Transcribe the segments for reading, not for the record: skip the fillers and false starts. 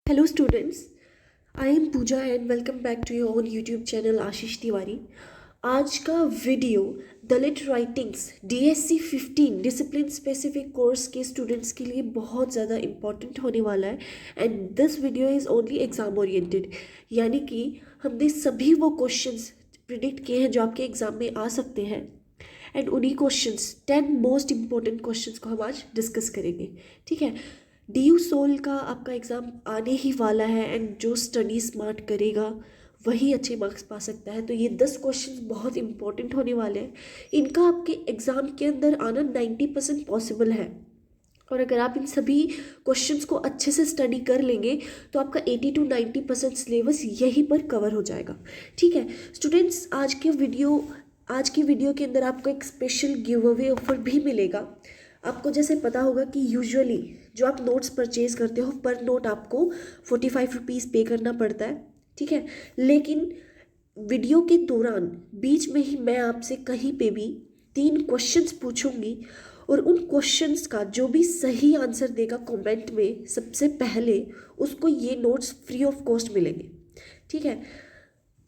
Hello students, I am Pooja and welcome back to your own YouTube channel आशीष तिवारी। आज का video Dalit writings DSC 15 discipline specific course के students के लिए बहुत ज़्यादा इम्पॉर्टेंट होने वाला है and this video is only exam oriented, यानी कि हमने सभी वो क्वेश्चंस प्रिडिक्ट किए हैं जो आपके एग्ज़ाम में आ सकते हैं एंड उन्हीं क्वेश्चंस 10 मोस्ट इम्पॉर्टेंट क्वेश्चंस को हम आज डिस्कस करेंगे। ठीक है, DU सोल का आपका एग्ज़ाम आने ही वाला है एंड जो स्टडी स्मार्ट करेगा वही अच्छे मार्क्स पा सकता है। तो ये 10 क्वेश्चंस बहुत इंपॉर्टेंट होने वाले हैं। इनका आपके एग्ज़ाम के अंदर आना 90% पॉसिबल है और अगर आप इन सभी क्वेश्चंस को अच्छे से स्टडी कर लेंगे तो आपका 80 to 90% सिलेबस यहीं पर कवर हो जाएगा। ठीक है स्टूडेंट्स, आज की वीडियो के अंदर आपको एक स्पेशल गिव अवे ऑफर भी मिलेगा। आपको जैसे पता होगा कि यूजुअली जो आप नोट्स परचेज करते हो पर नोट आपको 45 रुपीज़ पे करना पड़ता है। ठीक है, लेकिन वीडियो के दौरान बीच में ही मैं आपसे कहीं पे भी 3 क्वेश्चंस पूछूंगी और उन क्वेश्चंस का जो भी सही आंसर देगा कमेंट में सबसे पहले उसको ये नोट्स फ्री ऑफ कॉस्ट मिलेंगे। ठीक है,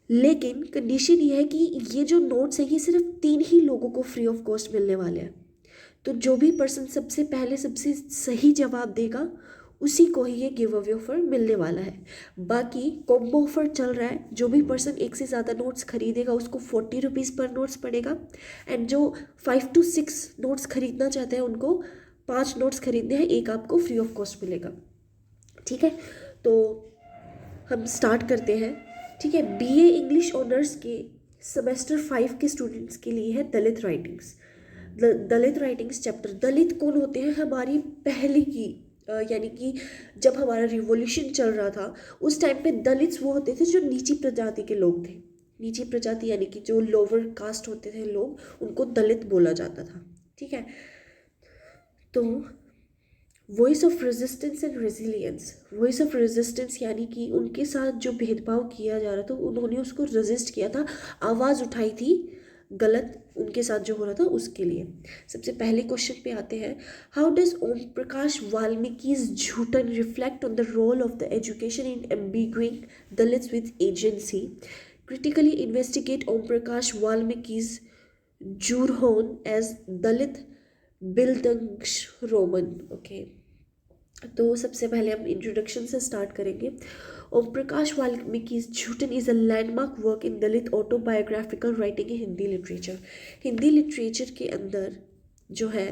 लेकिन कंडीशन ये है कि ये जो नोट्स हैं ये सिर्फ 3 ही लोगों को फ्री ऑफ कॉस्ट मिलने वाले हैं। तो जो भी पर्सन सबसे पहले सबसे सही जवाब देगा उसी को ही ये गिव अवे ऑफर मिलने वाला है। बाकी कॉम्बो ऑफर चल रहा है, जो भी पर्सन एक से ज़्यादा नोट्स खरीदेगा उसको 40 रुपीज़ पर नोट्स पड़ेगा एंड जो 5 to 6 नोट्स खरीदना चाहते हैं उनको 5 नोट्स खरीदने हैं, एक आपको फ्री ऑफ कॉस्ट मिलेगा। ठीक है, तो हम स्टार्ट करते हैं। ठीक है, BA इंग्लिश ऑनर्स के सेमेस्टर 5 के स्टूडेंट्स के लिए है दलित राइटिंग्स। दलित राइटिंग्स चैप्टर। दलित कौन होते हैं? हमारी पहले की यानी कि जब हमारा रिवॉल्यूशन चल रहा था उस टाइम पे दलित्स वो होते थे जो नीची प्रजाति के लोग थे। नीची प्रजाति यानी कि जो लोअर कास्ट होते थे लोग, उनको दलित बोला जाता था। ठीक है, तो voice of resistance and resilience. Voice of resistance यानी कि उनके साथ जो भेदभाव किया जा रहा था उन्होंने उसको रेजिस्ट किया था, आवाज़ उठाई थी गलत उनके साथ जो हो रहा था उसके लिए। सबसे पहले क्वेश्चन पे आते हैं, how does Om Prakash Valmiki's Joothan reflect on the role of the education in imbuing Dalits with agency? Critically investigate Om Prakash Valmiki's Joothan as Dalit Bildungsroman. Okay, तो सबसे पहले हम इंट्रोडक्शन से स्टार्ट करेंगे। Om Prakash Valmiki's Joothan is a landmark work in Dalit autobiographical writing in Hindi literature. Hindi literature के अंदर जो है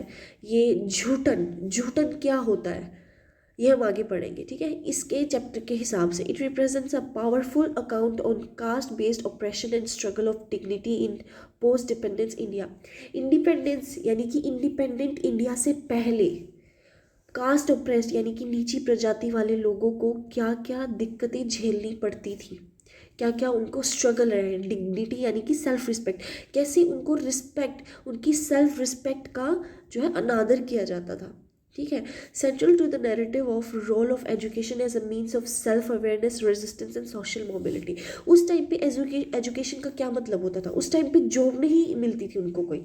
ये झूठन क्या होता है ये हम आगे पढ़ेंगे। ठीक है, इसके चैप्टर के हिसाब से it represents a powerful account on caste based operation and struggle of dignity in post dependence India. Independence यानी कि इंडिपेंडेंट इंडिया से पहले कास्ट ऑप्रेस्ड यानी कि नीची प्रजाति वाले लोगों को क्या क्या दिक्कतें झेलनी पड़ती थी, क्या क्या उनको स्ट्रगल रहे। डिग्निटी यानी कि सेल्फ रिस्पेक्ट, कैसे उनको रिस्पेक्ट, उनकी सेल्फ रिस्पेक्ट का जो है अनादर किया जाता था। ठीक है, central to the narrative of role of education as a means of self awareness, resistance and social mobility. उस टाइम पे एजुकेशन का क्या मतलब होता था? उस टाइम पे जॉब नहीं मिलती थी उनको कोई,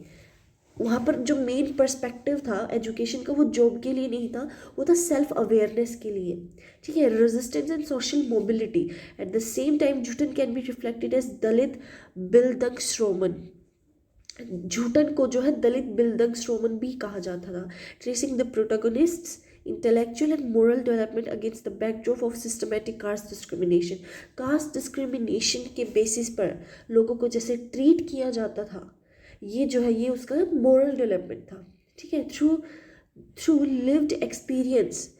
वहाँ पर जो मेन पर्सपेक्टिव था एजुकेशन का वो जॉब के लिए नहीं था, वो था सेल्फ अवेयरनेस के लिए। ठीक है, resistance and social mobility. At the same time Joothan can be reflected as Dalit Bildungsroman. Joothan को जो है दलित बिल्डंगश्रोमन भी कहा जाता था। Tracing the protagonist's intellectual and moral development against the backdrop of systematic caste discrimination. Caste discrimination के बेसिस पर लोगों को जैसे ट्रीट किया जाता था, ये जो है ये उसका मोरल डेवलपमेंट था। ठीक है, थ्रू लिव्ड एक्सपीरियंस।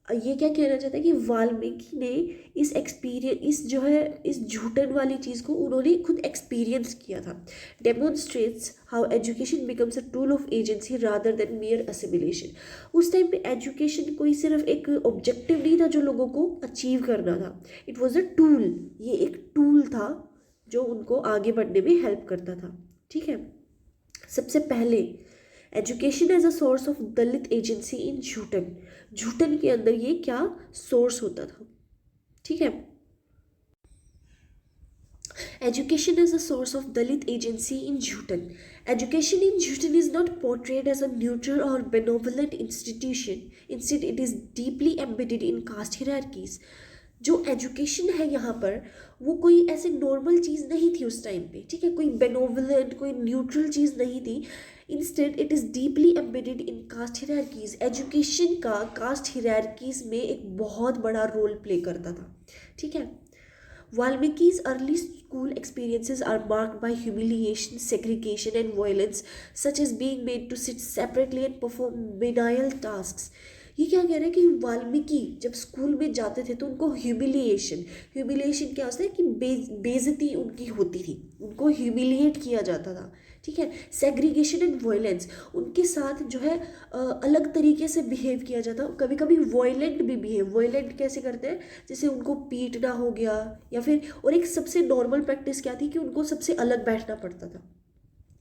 ये क्या कहना चाहता है कि वाल्मीकि ने इस झूठन वाली चीज़ को उन्होंने खुद एक्सपीरियंस किया था। Demonstrates how education becomes a tool of agency rather than मियर assimilation. उस टाइम पे एजुकेशन कोई सिर्फ एक ऑब्जेक्टिव नहीं था जो लोगों को अचीव करना था, इट वॉज अ टूल। ये एक टूल था जो उनको आगे बढ़ने में हेल्प करता था। ठीक है, सबसे पहले education as a source of Dalit agency in Joothan के अंदर ये क्या सोर्स होता था? ठीक है, education as a source of Dalit agency in Joothan. Education in Joothan is not portrayed as a neutral और benevolent institution, instead it is deeply embedded in caste hierarchies. जो एजुकेशन है यहाँ पर वो कोई ऐसे नॉर्मल चीज़ नहीं थी उस टाइम पे, ठीक है, कोई बेनोवलेंट कोई न्यूट्रल चीज़ नहीं थी। Instead it is deeply embedded in caste hierarchies. Education का कास्ट हिरार्कीज में एक बहुत बड़ा रोल प्ले करता था, ठीक है। Valmiki's early school experiences are marked by humiliation, segregation, and violence, such as being made to sit separately and perform menial tasks. ये क्या कह रहे हैं कि वाल्मीकि जब स्कूल में जाते थे तो उनको ह्यूमिलिएशन क्या होता है कि बेइज्जती उनकी होती थी, उनको ह्यूमिलिएट किया जाता था, ठीक है। सेग्रीगेशन एंड वायलेंस, उनके साथ जो है अलग तरीके से बिहेव किया जाता, कभी कभी वायलेंट भी बिहेव। वायलेंट कैसे करते हैं, जैसे उनको पीटना हो गया, या फिर और एक सबसे नॉर्मल प्रैक्टिस क्या थी कि उनको सबसे अलग बैठना पड़ता था,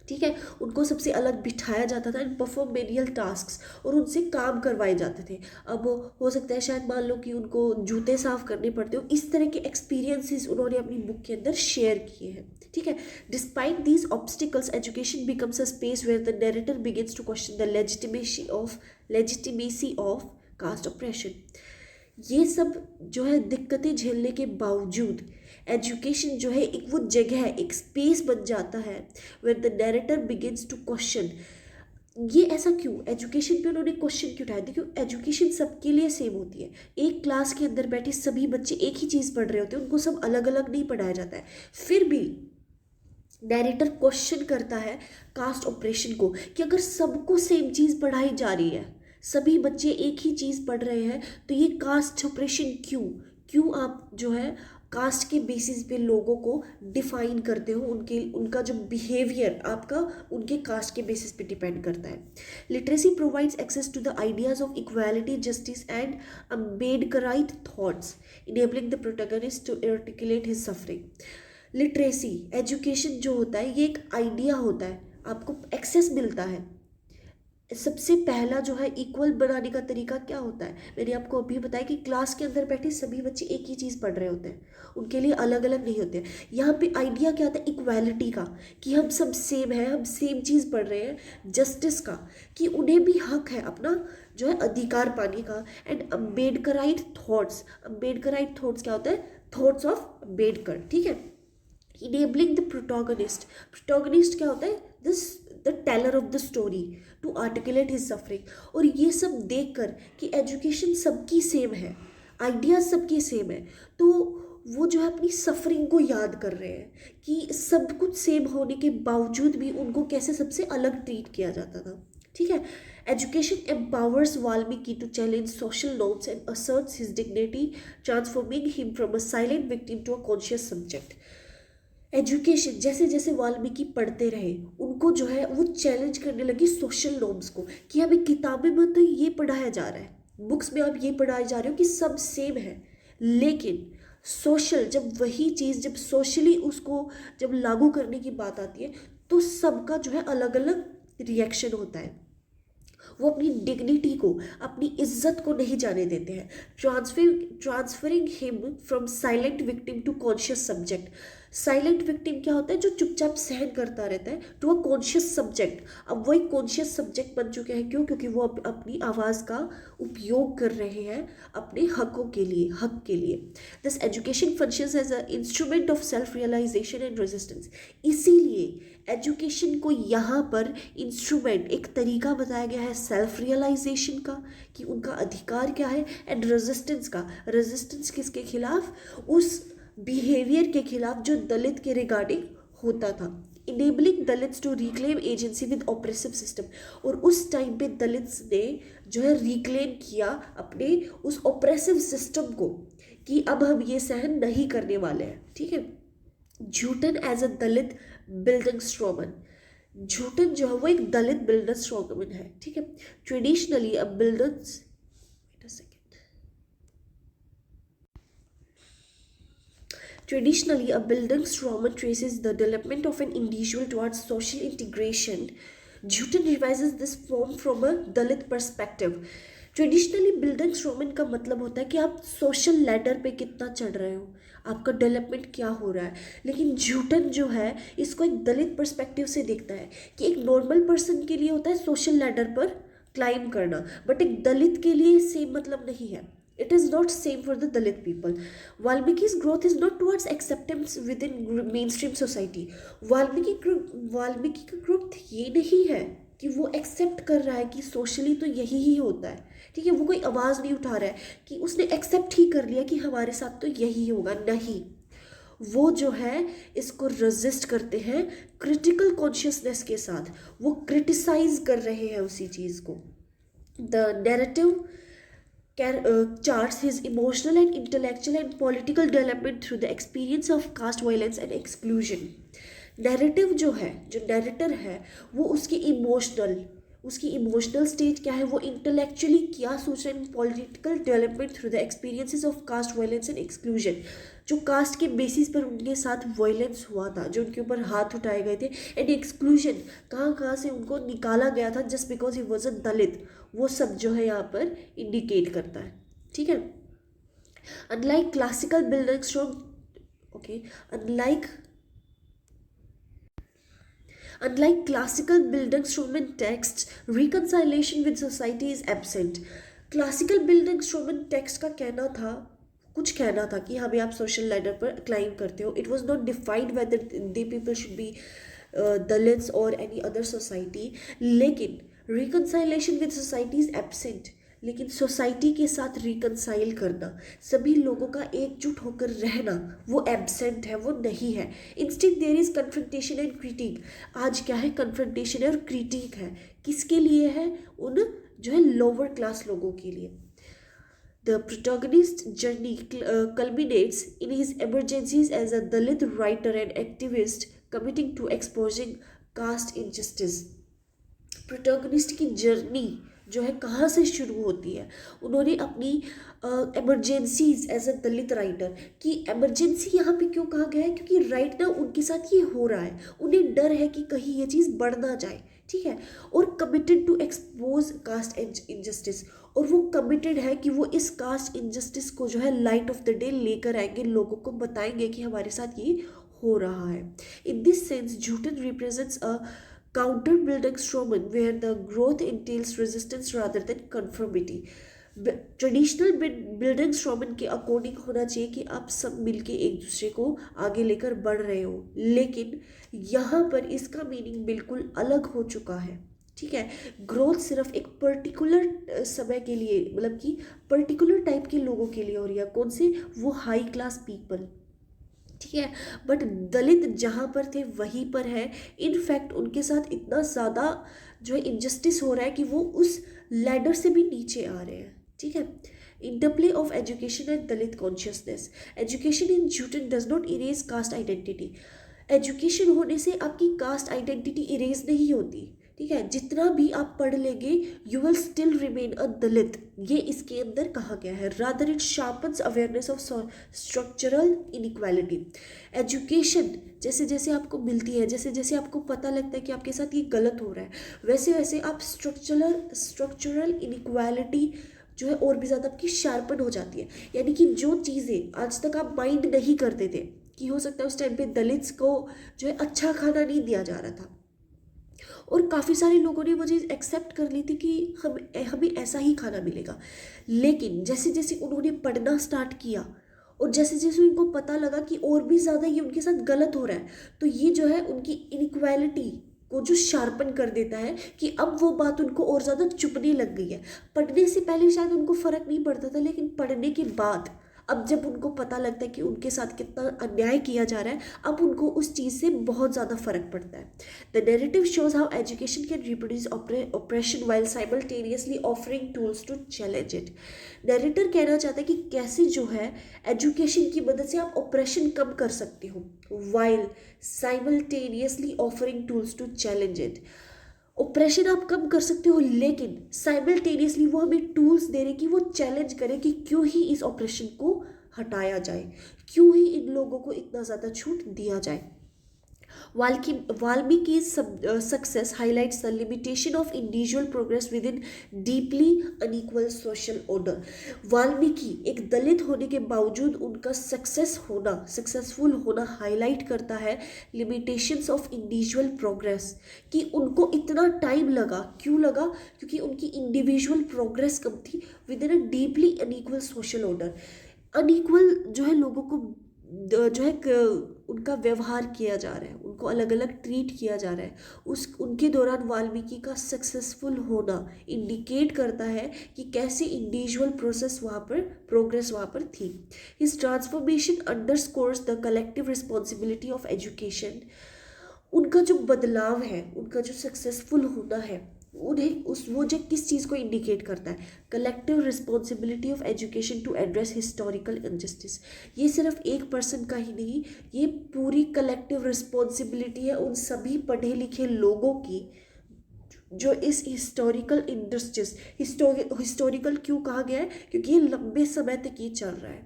ठीक है, उनको सबसे अलग बिठाया जाता था एंड परफॉर्म मेनियल टास्क्स, और उनसे काम करवाए जाते थे। अब हो सकता है शायद मान लो कि उनको जूते साफ करने पड़ते हो, इस तरह के एक्सपीरियंसेस उन्होंने अपनी बुक के अंदर शेयर किए हैं, ठीक है। Despite these obstacles education becomes a space where the narrator begins to question the legitimacy of caste oppression. ये सब जो है दिक्कतें झेलने के बावजूद एजुकेशन जो है एक वो जगह है, एक स्पेस बन जाता है where the narrator begins to question. ये ऐसा क्यों, एजुकेशन पे उन्होंने क्वेश्चन क्यों उठाया? देखो एजुकेशन सबके लिए सेम होती है, एक क्लास के अंदर बैठे सभी बच्चे एक ही चीज़ पढ़ रहे होते हैं, उनको सब अलग अलग नहीं पढ़ाया जाता है। फिर भी नैरेटर क्वेश्चन करता है कास्ट ऑपरेशन को कि अगर सबको सेम चीज़ पढ़ाई जा रही है, सभी बच्चे एक ही चीज़ पढ़ रहे हैं, तो ये कास्ट ऑपरेशन क्यों क्यों आप जो है कास्ट के बेसिस पे लोगों को डिफाइन करते हो, उनका जो बिहेवियर आपका उनके कास्ट के बेसिस पे डिपेंड करता है। Literacy provides access to the ideas of equality, justice and Ambedkarite thoughts, enabling the protagonist to articulate his suffering. Literacy education जो होता है ये एक आइडिया होता है, आपको एक्सेस मिलता है। सबसे पहला जो है इक्वल बनाने का तरीका क्या होता है, मैंने आपको अभी बताया कि क्लास के अंदर बैठे सभी बच्चे एक ही चीज़ पढ़ रहे होते हैं, उनके लिए अलग अलग नहीं होते हैं। यहाँ पे आइडिया क्या आता है इक्वालिटी का, कि हम सब सेम है, हम सेम चीज़ पढ़ रहे हैं। जस्टिस का, कि उन्हें भी हक है अपना जो है अधिकार पाने का। And Ambedkarite thoughts, Ambedkarite thoughts क्या होता है, थॉट्स ऑफ अम्बेडकर, ठीक है। इनेबलिंग द प्रोटोगनिस्ट, प्रोटोगनिस्ट क्या होता है, this the teller of the story to articulate his suffering. और ये सब देखकर कि एजुकेशन सबकी सेम है, आइडियाज सबकी सेम है, तो वो जो है अपनी सफरिंग को याद कर रहे हैं कि सब कुछ सेम होने के बावजूद भी उनको कैसे सबसे अलग ट्रीट किया जाता था, ठीक है। Education empowers Valmiki to challenge social norms and asserts his dignity, transforming him from a silent victim to a conscious subject. Education जैसे जैसे वाल्मीकि पढ़ते रहे, उनको जो है वो चैलेंज करने लगी सोशल नॉर्म्स को, कि हमें किताबें में तो ये पढ़ाया जा रहा है, बुक्स में आप ये पढ़ाए जा रहे हो कि सब सेम है, लेकिन सोशल जब वही चीज़ जब सोशली उसको जब लागू करने की बात आती है तो सबका जो है अलग अलग रिएक्शन होता है। वो अपनी डिग्निटी को, अपनी इज्जत को नहीं जाने देते हैं। Transferring him from silent victim to conscious subject. Silent victim क्या होता है, जो चुपचाप सहन करता रहता है, टू अ कॉन्शियस सब्जेक्ट। अब वही कॉन्शियस सब्जेक्ट बन चुके हैं, क्यों? क्योंकि वो अपनी आवाज़ का उपयोग कर रहे हैं अपने हकों के लिए, हक के लिए। This education functions as a instrument of self realization and resistance. इसीलिए एजुकेशन को यहाँ पर इंस्ट्रूमेंट, एक तरीका बताया गया है सेल्फ रियलाइजेशन का, कि उनका अधिकार क्या है, एंड रेजिस्टेंस का। रेजिस्टेंस किसके खिलाफ? उस बिहेवियर के खिलाफ जो दलित के रिगार्डिंग होता था। Enabling Dalits to reclaim agency with oppressive system. और उस टाइम पे दलित्स ने जो है रिक्लेम किया अपने उस ऑपरेसिव सिस्टम को, कि अब हम ये सहन नहीं करने वाले हैं, ठीक है। Joothan as a Dalit Bildungsroman. Joothan जो है वो एक दलित बिल्डर स्ट्रोमन है, ठीक है। Traditionally a builders Traditionally, a Bildungsroman traces the development of an individual towards social integration. Jhutan revises this form from a Dalit perspective. Traditionally Bildungsroman का मतलब होता है कि आप सोशल लैडर पे कितना चढ़ रहे हो, आपका डेवलपमेंट क्या हो रहा है। लेकिन झूठन जो है इसको एक दलित पर्सपेक्टिव से देखता है, कि एक नॉर्मल पर्सन के लिए होता है सोशल लैडर पर क्लाइम करना, बट एक दलित के लिए सेम मतलब नहीं है। It is not same for the Dalit people. Valmiki's growth is not towards acceptance within mainstream society. Valmiki का ग्रोथ ये नहीं है कि वो एक्सेप्ट कर रहा है कि सोशली तो यही ही होता है, ठीक है, वो कोई आवाज़ नहीं उठा रहा है कि उसने एक्सेप्ट ही कर लिया कि हमारे साथ तो यही होगा, नहीं। वो जो है इसको रेजिस्ट करते हैं क्रिटिकल कॉन्शियसनेस के साथ, वो क्रिटिसाइज कर रहे हैं उसी चीज़ को। The narrative charts his emotional and intellectual and political development through the experience of caste violence and exclusion. Narrative जो है, जो नैरेटर है, वो उसकी इमोशनल स्टेज क्या है, वो इंटेलेक्चुअली क्या सोच रहे हैं, political development through the experiences of caste violence and exclusion, जो कास्ट के बेसिस पर उनके साथ वायलेंस हुआ था, जो उनके ऊपर हाथ उठाए गए थे, एंड एक्सक्लूजन कहाँ कहाँ से उनको निकाला गया था just because he was a Dalit, वो सब जो है यहाँ पर इंडिकेट करता है, ठीक है। Unlike classical buildings from Unlike classical Bildungsroman texts, reconciliation with society is absent. Classical Bildungsroman text का कुछ कहना था कि हमें आप सोशल लैडर पर क्लाइम करते हो. It was not defined whether the people should be Dalits or any other society. लेकिन reconciliation with society is absent. लेकिन सोसाइटी के साथ रिकनसाइल करना, सभी लोगों का एकजुट होकर रहना, वो एब्सेंट है, वो नहीं है. Instead there is confrontation and critique. आज क्या है, कन्फ्रंटेशन और क्रिटिक है. किसके लिए है, उन जो है लोअर क्लास लोगों के लिए. The protagonist's journey culminates in his emergencies as a Dalit writer and activist committing to exposing caste injustice. Protagonist की जर्नी जो है कहाँ से शुरू होती है, उन्होंने अपनी emergencies as a Dalit writer की. एमरजेंसी यहाँ पे क्यों कहा गया है, क्योंकि राइट ना उनके साथ ये हो रहा है, उन्हें डर है कि कहीं ये चीज़ बढ़ ना जाए, ठीक है. और committed to expose caste injustice, और वो कमिटेड है कि वो इस कास्ट इनजस्टिस को जो है लाइट ऑफ द डे लेकर आएंगे, लोगों को बताएंगे कि हमारे साथ ये हो रहा है. In this sense Joothan represents a counter Bildungsroman where the growth entails resistance rather than conformity. Traditional Bildungsroman के अकॉर्डिंग होना चाहिए कि आप सब मिलके एक दूसरे को आगे लेकर बढ़ रहे हो, लेकिन यहाँ पर इसका मीनिंग बिल्कुल अलग हो चुका है, ठीक है. ग्रोथ सिर्फ एक पर्टिकुलर समय के लिए, मतलब कि पर्टिकुलर टाइप के लोगों के लिए हो रही है. कौन से, वो हाई क्लास पीपल, ठीक है. बट दलित जहाँ पर थे वहीं पर है. इनफैक्ट उनके साथ इतना ज़्यादा जो है इनजस्टिस हो रहा है कि वो उस लैडर से भी नीचे आ रहे हैं, ठीक है. Interplay of education and Dalit consciousness. Education in Joothan does not erase caste identity. Education होने से आपकी कास्ट आइडेंटिटी इरेज नहीं होती, ठीक है. जितना भी आप पढ़ लेंगे you will still remain a Dalit, ये इसके अंदर कहा गया है. Rather it sharpens awareness of structural inequality. Education जैसे जैसे आपको मिलती है, जैसे जैसे आपको पता लगता है कि आपके साथ ये गलत हो रहा है, वैसे वैसे आप स्ट्रक्चरल इनइक्वालिटी जो है और भी ज़्यादा आपकी शार्पन हो जाती है. यानी कि जो चीज़ें आज तक आप माइंड नहीं करते थे, कि हो सकता है उस टाइम पे दलित्स को जो है अच्छा खाना नहीं दिया जा रहा था, और काफ़ी सारे लोगों ने वो चीज़ एक्सेप्ट कर ली थी कि हमें ऐसा ही खाना मिलेगा. लेकिन जैसे जैसे उन्होंने पढ़ना स्टार्ट किया और जैसे जैसे उनको पता लगा कि और भी ज़्यादा ये उनके साथ गलत हो रहा है, तो ये जो है उनकी इनइक्वालिटी को जो शार्पन कर देता है कि अब वो बात उनको और ज़्यादा चुभने लग गई है. पढ़ने से पहले शायद उनको फ़र्क नहीं पड़ता था, लेकिन पढ़ने के बाद अब जब उनको पता लगता है कि उनके साथ कितना अन्याय किया जा रहा है, अब उनको उस चीज़ से बहुत ज़्यादा फर्क पड़ता है. The narrative shows how education can reproduce oppression while simultaneously offering tools to challenge it. Narrator कहना चाहता है कि कैसे जो है एजुकेशन की मदद से आप ऑपरेशन कम कर सकते हो, while simultaneously offering tools to challenge it. Oppression आप कम कर सकते हो, लेकिन साइमल्टेनियसली वो हमें टूल्स दे रहे कि वो चैलेंज करें कि क्यों ही इस ऑपरेशन को हटाया जाए, क्यों ही इन लोगों को इतना ज़्यादा छूट दिया जाए. Valmiki's success highlights the limitation of individual progress within deeply unequal social order. Valmiki एक दलित होने के बावजूद उनका सक्सेसफुल होना हाईलाइट करता है लिमिटेशंस ऑफ इंडिविजुअल प्रोग्रेस, कि उनको इतना टाइम लगा, क्यों लगा, क्योंकि उनकी इंडिविजुअल प्रोग्रेस कम थी with in a deeply unequal social order. Unequal जो है लोगों को जो है उनका व्यवहार किया जा रहा है, उनको अलग अलग ट्रीट किया जा रहा है। उनके दौरान वाल्मीकि का सक्सेसफुल होना इंडिकेट करता है कि कैसे इंडिविजुअल प्रोग्रेस वहाँ पर थी। His transformation underscores the collective responsibility of education. उनका जो बदलाव है, उनका जो सक्सेसफुल होना है, उन्हें वो जो किस चीज़ को इंडिकेट करता है, collective responsibility of education to address historical injustice. ये सिर्फ एक पर्सन का ही नहीं, ये पूरी कलेक्टिव रिस्पॉन्सिबिलिटी है उन सभी पढ़े लिखे लोगों की जो इस हिस्टोरिकल इनजस्टिस, हिस्टोरिकल क्यों कहा गया है, क्योंकि ये लंबे समय तक ये चल रहा है,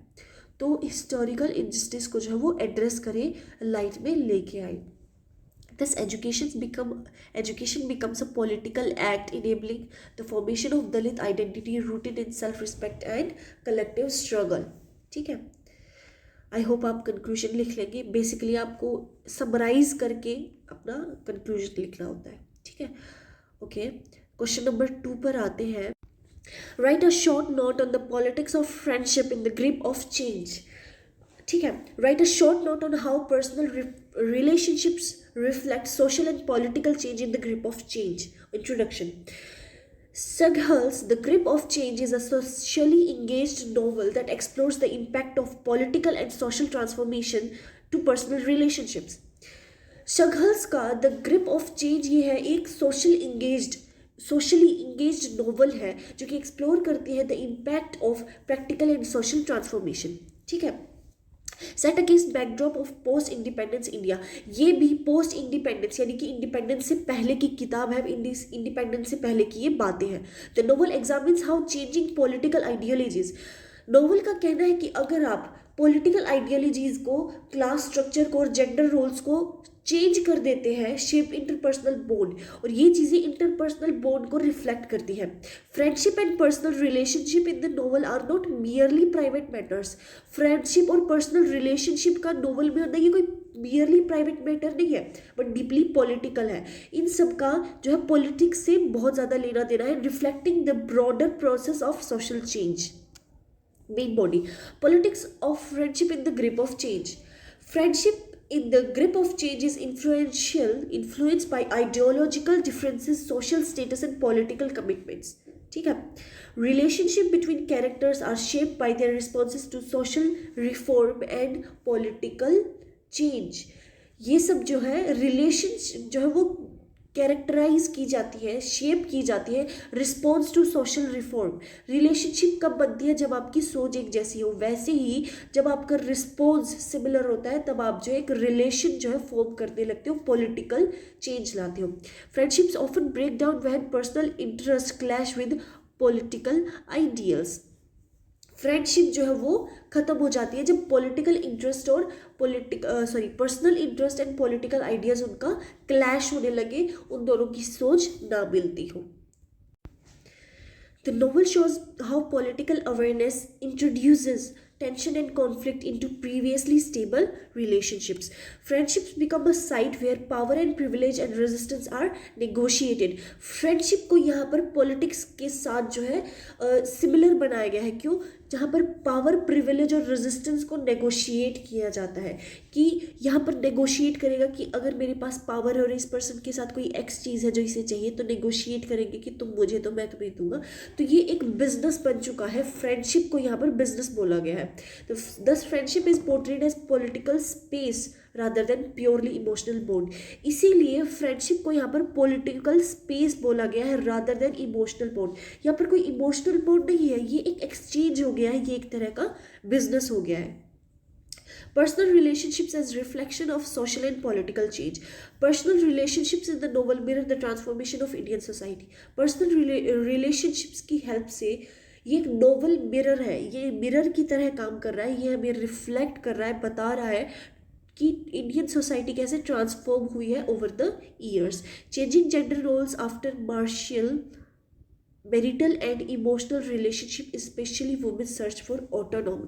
तो हिस्टोरिकल इनजस्टिस को जो है वो एड्रेस करे, लाइट में लेके आए। Thus, education becomes a political act enabling the formation of Dalit identity rooted in self-respect and collective struggle. ठीक है, आई होप आप कंक्लूजन लिख लेंगे। बेसिकली आपको समराइज करके अपना कंक्लूजन लिखना होता है, ठीक है। ओके, क्वेश्चन नंबर 2 पर आते हैं। Right a short note on the politics of friendship in the grip of change. ठीक है, right a short note on how personal relationships reflect social and political change in the grip of change. Introduction. Saghals, The Grip of Change is a socially engaged novel that explores the impact of political and social transformation to personal relationships. Saghals का The Grip of Change ये है एक socially engaged novel है जो कि explore करती है the impact of practical and social transformation. ठीक है, set against backdrop of post independence India. ये भी पोस्ट इंडिपेंडेंस यानी कि इंडिपेंडेंस से पहले की किताब है, इंडिपेंडेंस से पहले की ये बातें हैं। The novel examines how changing political ideologies. Novel का कहना है कि अगर आप पॉलिटिकल आइडियोलॉजीज को, क्लास स्ट्रक्चर को और जेंडर रोल्स को चेंज कर देते हैं, शेप इंटरपर्सनल बॉन्ड, और ये चीज़ें इंटरपर्सनल बॉन्ड को रिफ्लेक्ट करती हैं। Friendship and personal relationship in the novel are not merely private matters. Friendship और पर्सनल रिलेशनशिप का नोवेल में होना ये कोई मियरली प्राइवेट मैटर नहीं है, बट डीपली पॉलिटिकल है। इन सब का जो है पॉलिटिक्स से बहुत ज़्यादा लेना देना है, reflecting the broader process of social change. Main body. Politics of friendship in the grip of change. Friendship in the grip of change is influenced by ideological differences, social status and political commitments. ठीक है, relationship between characters are shaped by their responses to social reform and political change. ये सब जो है relationship जो है वो characterise की जाती है, शेप की जाती है response to social reform. Relationship कब बनती है, जब आपकी सोच एक जैसी हो। वैसे ही जब आपका रिस्पॉन्स सिमिलर होता है तब आप जो एक रिलेशन जो है फॉर्म करने लगते हो, पॉलिटिकल चेंज लाते हो। Friendships often break down when personal interest clash with political ideals. Friendship जो है वो खत्म हो जाती है जब पॉलिटिकल इंटरेस्ट और personal interest and political ideas उनका क्लैश होने लगे, उन दोनों की सोच ना मिलती हो। The novel shows how political awareness introduces tension and conflict into previously stable relationships. Friendships become a site where power and privilege and resistance are negotiated. Friendship को यहाँ पर politics के साथ जो है similar बनाया गया है। क्यों? जहाँ पर पावर, प्रिविलेज और रेजिस्टेंस को नेगोशिएट किया जाता है, कि यहाँ पर नेगोशिएट करेगा कि अगर मेरे पास पावर है और इस पर्सन के साथ कोई एक्स चीज़ है जो इसे चाहिए, तो नेगोशिएट करेंगे कि तुम मुझे दो मैं तुम्हें दूंगा। तो ये एक बिजनेस बन चुका है, फ्रेंडशिप को यहाँ पर बिजनेस बोला गया है। तो this friendship is portrayed as political space rather than purely emotional bond. इसीलिए फ्रेंडशिप को यहाँ पर पॉलिटिकल स्पेस बोला गया है रादर देन इमोशनल बॉन्ड। यहाँ पर कोई इमोशनल बॉन्ड नहीं है, ये एक एक्सचेंज हो गया है, ये एक तरह का बिजनेस हो गया है। Personal relationships as reflection of social and political change. Personal relationships in the novel mirror the transformation of Indian society. Personal relationships की हेल्प से ये एक नोवल मिरर है, ये मिरर की तरह काम कर रहा है, ये हमें रिफ्लेक्ट कर रहा है, बता रहा है कि इंडियन सोसाइटी कैसे ट्रांसफॉर्म हुई है over the years. Changing gender roles after martial marital and emotional relationship, especially women's search for autonomy.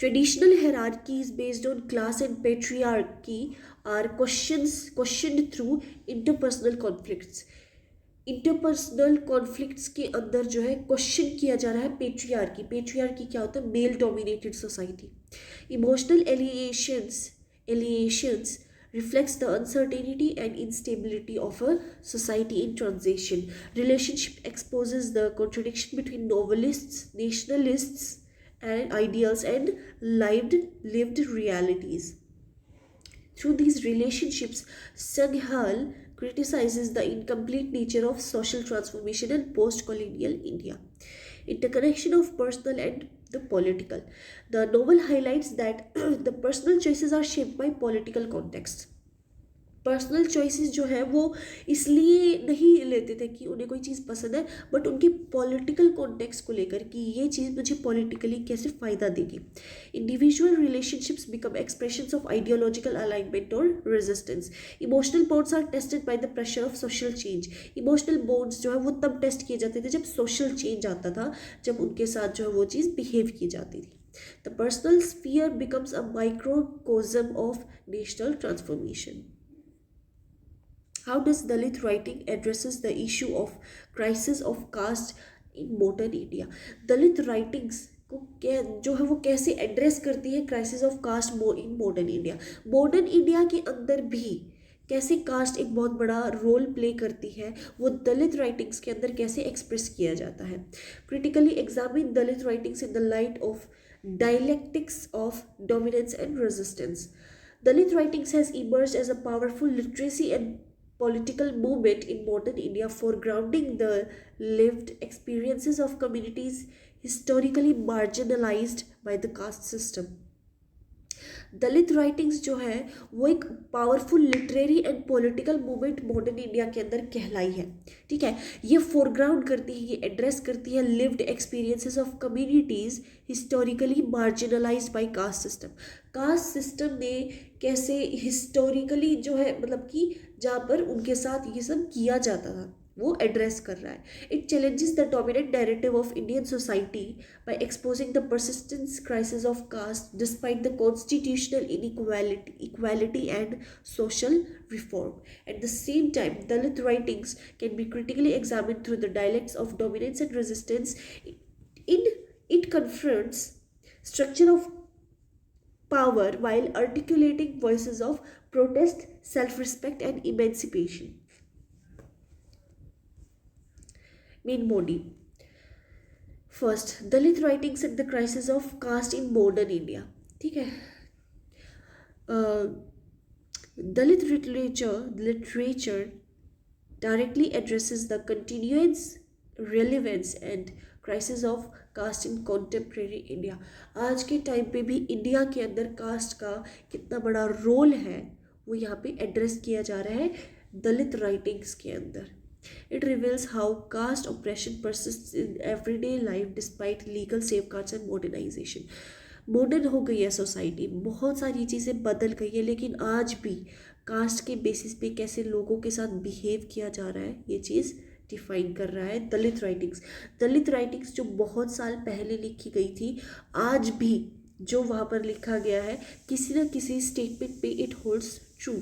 Traditional hierarchies based on class and patriarchy are questioned through interpersonal conflicts. Interpersonal conflicts के अंदर जो है question किया जा रहा है patriarchy क्या होता है? Male dominated society. Emotional alliances reflects the uncertainty and instability of a society in transition. Relationship exposes the contradiction between novelists, nationalists, and ideals and lived realities. Through these relationships, Sanghal criticizes the incomplete nature of social transformation in post-colonial India. Interconnection of personal and the political. The novel highlights that the personal choices are shaped by political context. Personal choices जो है वो इसलिए नहीं लेते थे कि उन्हें कोई चीज़ पसंद है, बट उनके पॉलिटिकल कॉन्टेक्स्ट को लेकर कि ये चीज़ मुझे पॉलिटिकली कैसे फ़ायदा देगी. Individual relationships become expressions of ideological alignment और resistance. Emotional bonds are tested by the pressure of social change. Emotional bonds जो है वो तब टेस्ट किए जाते थे जब सोशल चेंज आता था, जब उनके साथ जो है वो चीज़ बिहेव की जाती थी. The personal sphere becomes a microcosm of national transformation. How does Dalit writing addresses the issue of crisis of caste in modern India? Dalit writings को जो है वो कैसे एड्रेस करती है crisis of caste in modern India. Modern India के अंदर भी कैसे कास्ट एक बहुत बड़ा रोल प्ले करती है, वो दलित राइटिंग्स के अंदर कैसे एक्सप्रेस किया जाता है. Critically examine Dalit writings in the light of dialectics of dominance and resistance. Dalit writings has emerged as a powerful literacy and political movement in modern India, foregrounding the lived experiences of communities historically marginalized by the caste system. Dalit writings जो है वो एक powerful literary and political movement modern India के अंदर कहलाई है. ठीक है, ये फोरग्राउंड करती है, ये एड्रेस करती है lived experiences of communities historically marginalized by caste system. Caste system ने कैसे हिस्टोरिकली जो है मतलब कि जहाँ पर उनके साथ ये सब किया जाता था वो एड्रेस कर रहा है. It challenges the dominant narrative of Indian society by exposing the persistence crisis of caste despite the constitutional equality and social reform. At the same time Dalit writings can be critically examined through the dialects of dominance and resistance. It confronts structure of power while articulating voices of protest, self-respect and emancipation. Main body. First, Dalit writings and the crisis of caste in modern India. ठीक है, Dalit literature directly addresses the continuance, relevance and crisis of caste in contemporary India. आज के time पे भी India के अंदर cast का कितना बड़ा रोल है वो यहाँ पे एड्रेस किया जा रहा है दलित राइटिंग्स के अंदर. It reveals how caste oppression persist in everyday life despite legal safeguards and modernization. Modern हो गई है सोसाइटी, बहुत सारी चीज़ें बदल गई है, लेकिन आज भी कास्ट के बेसिस पे कैसे लोगों के साथ बिहेव किया जा रहा है ये चीज़ डिफाइन कर रहा है दलित राइटिंग्स. दलित राइटिंग्स जो बहुत साल पहले लिखी गई थी, आज भी जो वहाँ पर लिखा गया है किसी न किसी स्टेटमेंट पे it holds true.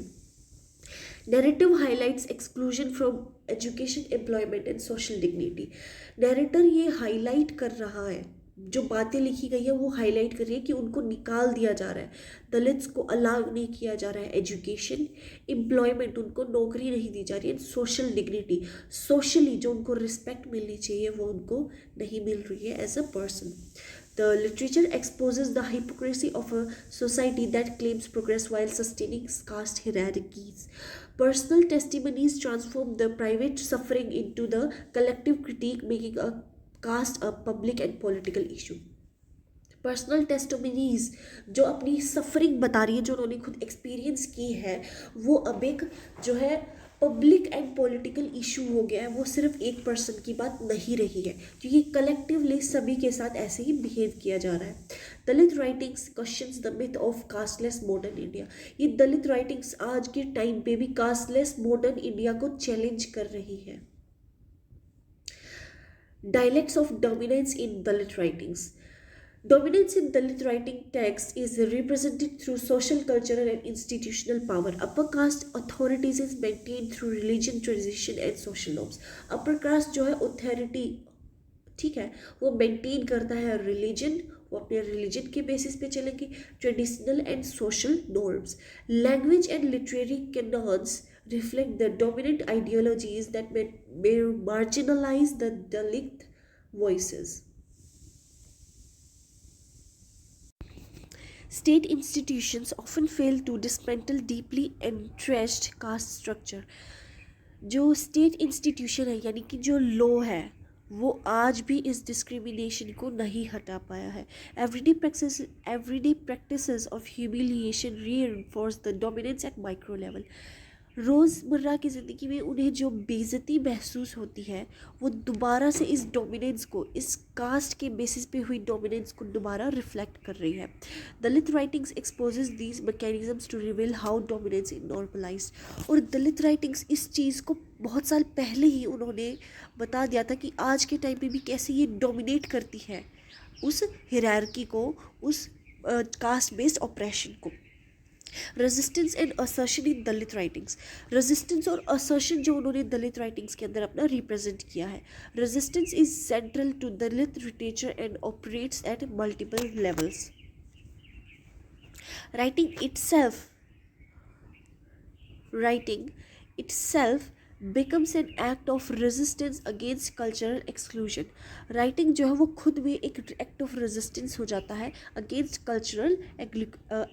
Narrative highlights exclusion from education, employment and social dignity. Narrator ये हाईलाइट कर रहा है, जो बातें लिखी गई है वो हाईलाइट कर रही है कि उनको निकाल दिया जा रहा है, दलित्स को अलाउ नहीं किया जा रहा है एजुकेशन, एम्प्लॉयमेंट उनको नौकरी नहीं दी जा रही है, सोशल डिग्निटी सोशली जो उनको रिस्पेक्ट मिलनी चाहिए वो उनको नहीं मिल रही है as a person. The literature exposes the hypocrisy of a society that claims progress while sustaining caste hierarchies. Personal testimonies transform the private suffering into the collective critique, making a caste a public and political issue. Personal testimonies जो अपनी suffering बता रही है, जो उन्होंने खुद experience की है, वो अब एक जो है पब्लिक एंड पॉलिटिकल इशू हो गया है, वो सिर्फ एक पर्सन की बात नहीं रही है, क्योंकि कलेक्टिवली सभी के साथ ऐसे ही बिहेव किया जा रहा है। Dalit writings questions the myth of casteless modern India. ये दलित राइटिंग्स आज के टाइम पे भी कास्टलेस मॉडर्न इंडिया को चैलेंज कर रही है। Dialects of dominance in Dalit writings. Dominance in Dalit writing text is represented through social, cultural, and institutional power. Upper caste authorities is maintained through religion, tradition, and social norms. Upper caste जो है authority, ठीक है, वो maintain करता है religion, वो अपने religion के बेसिस पे चलेंगे, traditional and social norms. Language and literary canons reflect the dominant ideologies that may marginalize the Dalit voices. State institutions often fail to dismantle deeply entrenched caste structure. जो state institution है, यानी कि जो law है, वो आज भी इस डिस्क्रिमिनेशन को नहीं हटा पाया है। Everyday practices of humiliation reinforce the dominance eight micro level. रोज़मर्रा की ज़िंदगी में उन्हें जो बेइज्जती महसूस होती है, वो दोबारा से इस डोमिनेंस को, इस कास्ट के बेसिस पे हुई डोमिनेंस को दोबारा रिफ्लेक्ट कर रही है। Dalit writings exposes these mechanisms to reveal how dominance is normalised. और दलित राइटिंग्स इस चीज़ को बहुत साल पहले ही उन्होंने बता दिया था कि आज के टाइम पे भी कैसे ये डोमिनेट करती है उस हिरार्की को, उस कास्ट बेस्ड ऑपरेशन को। Resistance and assertion in Dalit writings. Resistance और असर्शन जो उन्होंने दलित राइटिंग्स के अंदर अपना रिप्रेजेंट किया है। Resistance is central to Dalit literature and operates at multiple levels. Writing itself becomes an act of resistance against cultural exclusion. Writing जो है वो खुद में एक एक्ट ऑफ रेजिस्टेंस हो जाता है अगेंस्ट कल्चरल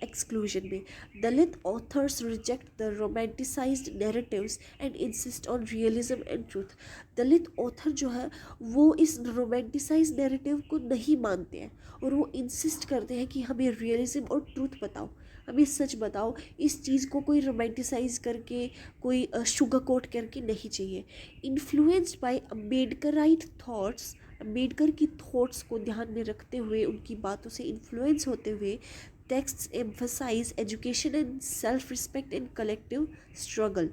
एक्सक्लूजन में। Dalit authors reject the romanticised narratives and insist on realism and truth. Dalit author जो है वो इस रोमांटिसाइज्ड नैरेटिव को नहीं मानते हैं और वो इंसिस्ट करते हैं कि हमें रियलिज्म और ट्रूथ बताओ, हमें सच बताओ। इस चीज़ को कोई रोमांटिसाइज करके, कोई शुगर कोट करके नहीं चाहिए। Influenced by Ambedkarite thoughts, Ambedkar की थॉट्स को ध्यान में रखते हुए, उनकी बातों से इन्फ्लुएंस होते हुए, texts emphasize education and self respect and collective struggle.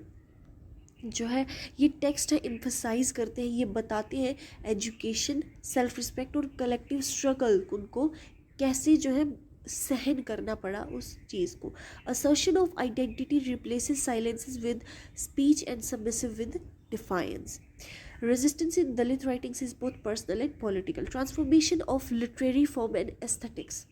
जो है ये टेक्स्ट है एम्फसाइज करते हैं, ये बताते हैं एजुकेशन, सेल्फ रिस्पेक्ट और कलेक्टिव स्ट्रगल, उनको कैसे जो है सहन करना पड़ा उस चीज़ को। Assertion of identity replaces silences with speech and submissive with defiance. Resistance in Dalit writings is both personal and political. Transformation of literary form and aesthetics.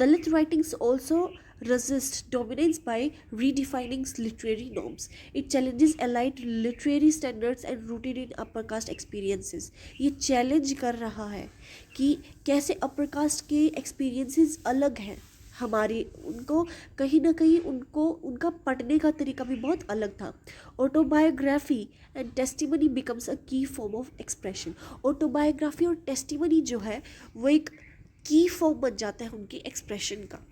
Dalit writings also resist dominance by redefining literary norms. It challenges elite literary standards and rooted in upper caste experiences. ये challenge कर रहा है कि कैसे upper caste के experiences अलग हैं हमारी, उनको कहीं ना कहीं उनको उनका पढ़ने का तरीका भी बहुत अलग था। Autobiography and testimony becomes a की फॉर्म ऑफ एक्सप्रेशन। ऑटोबायोग्राफी और टेस्टिमनी जो है वो एक की फॉर्म बन जाता है उनकी एक्सप्रेशन का।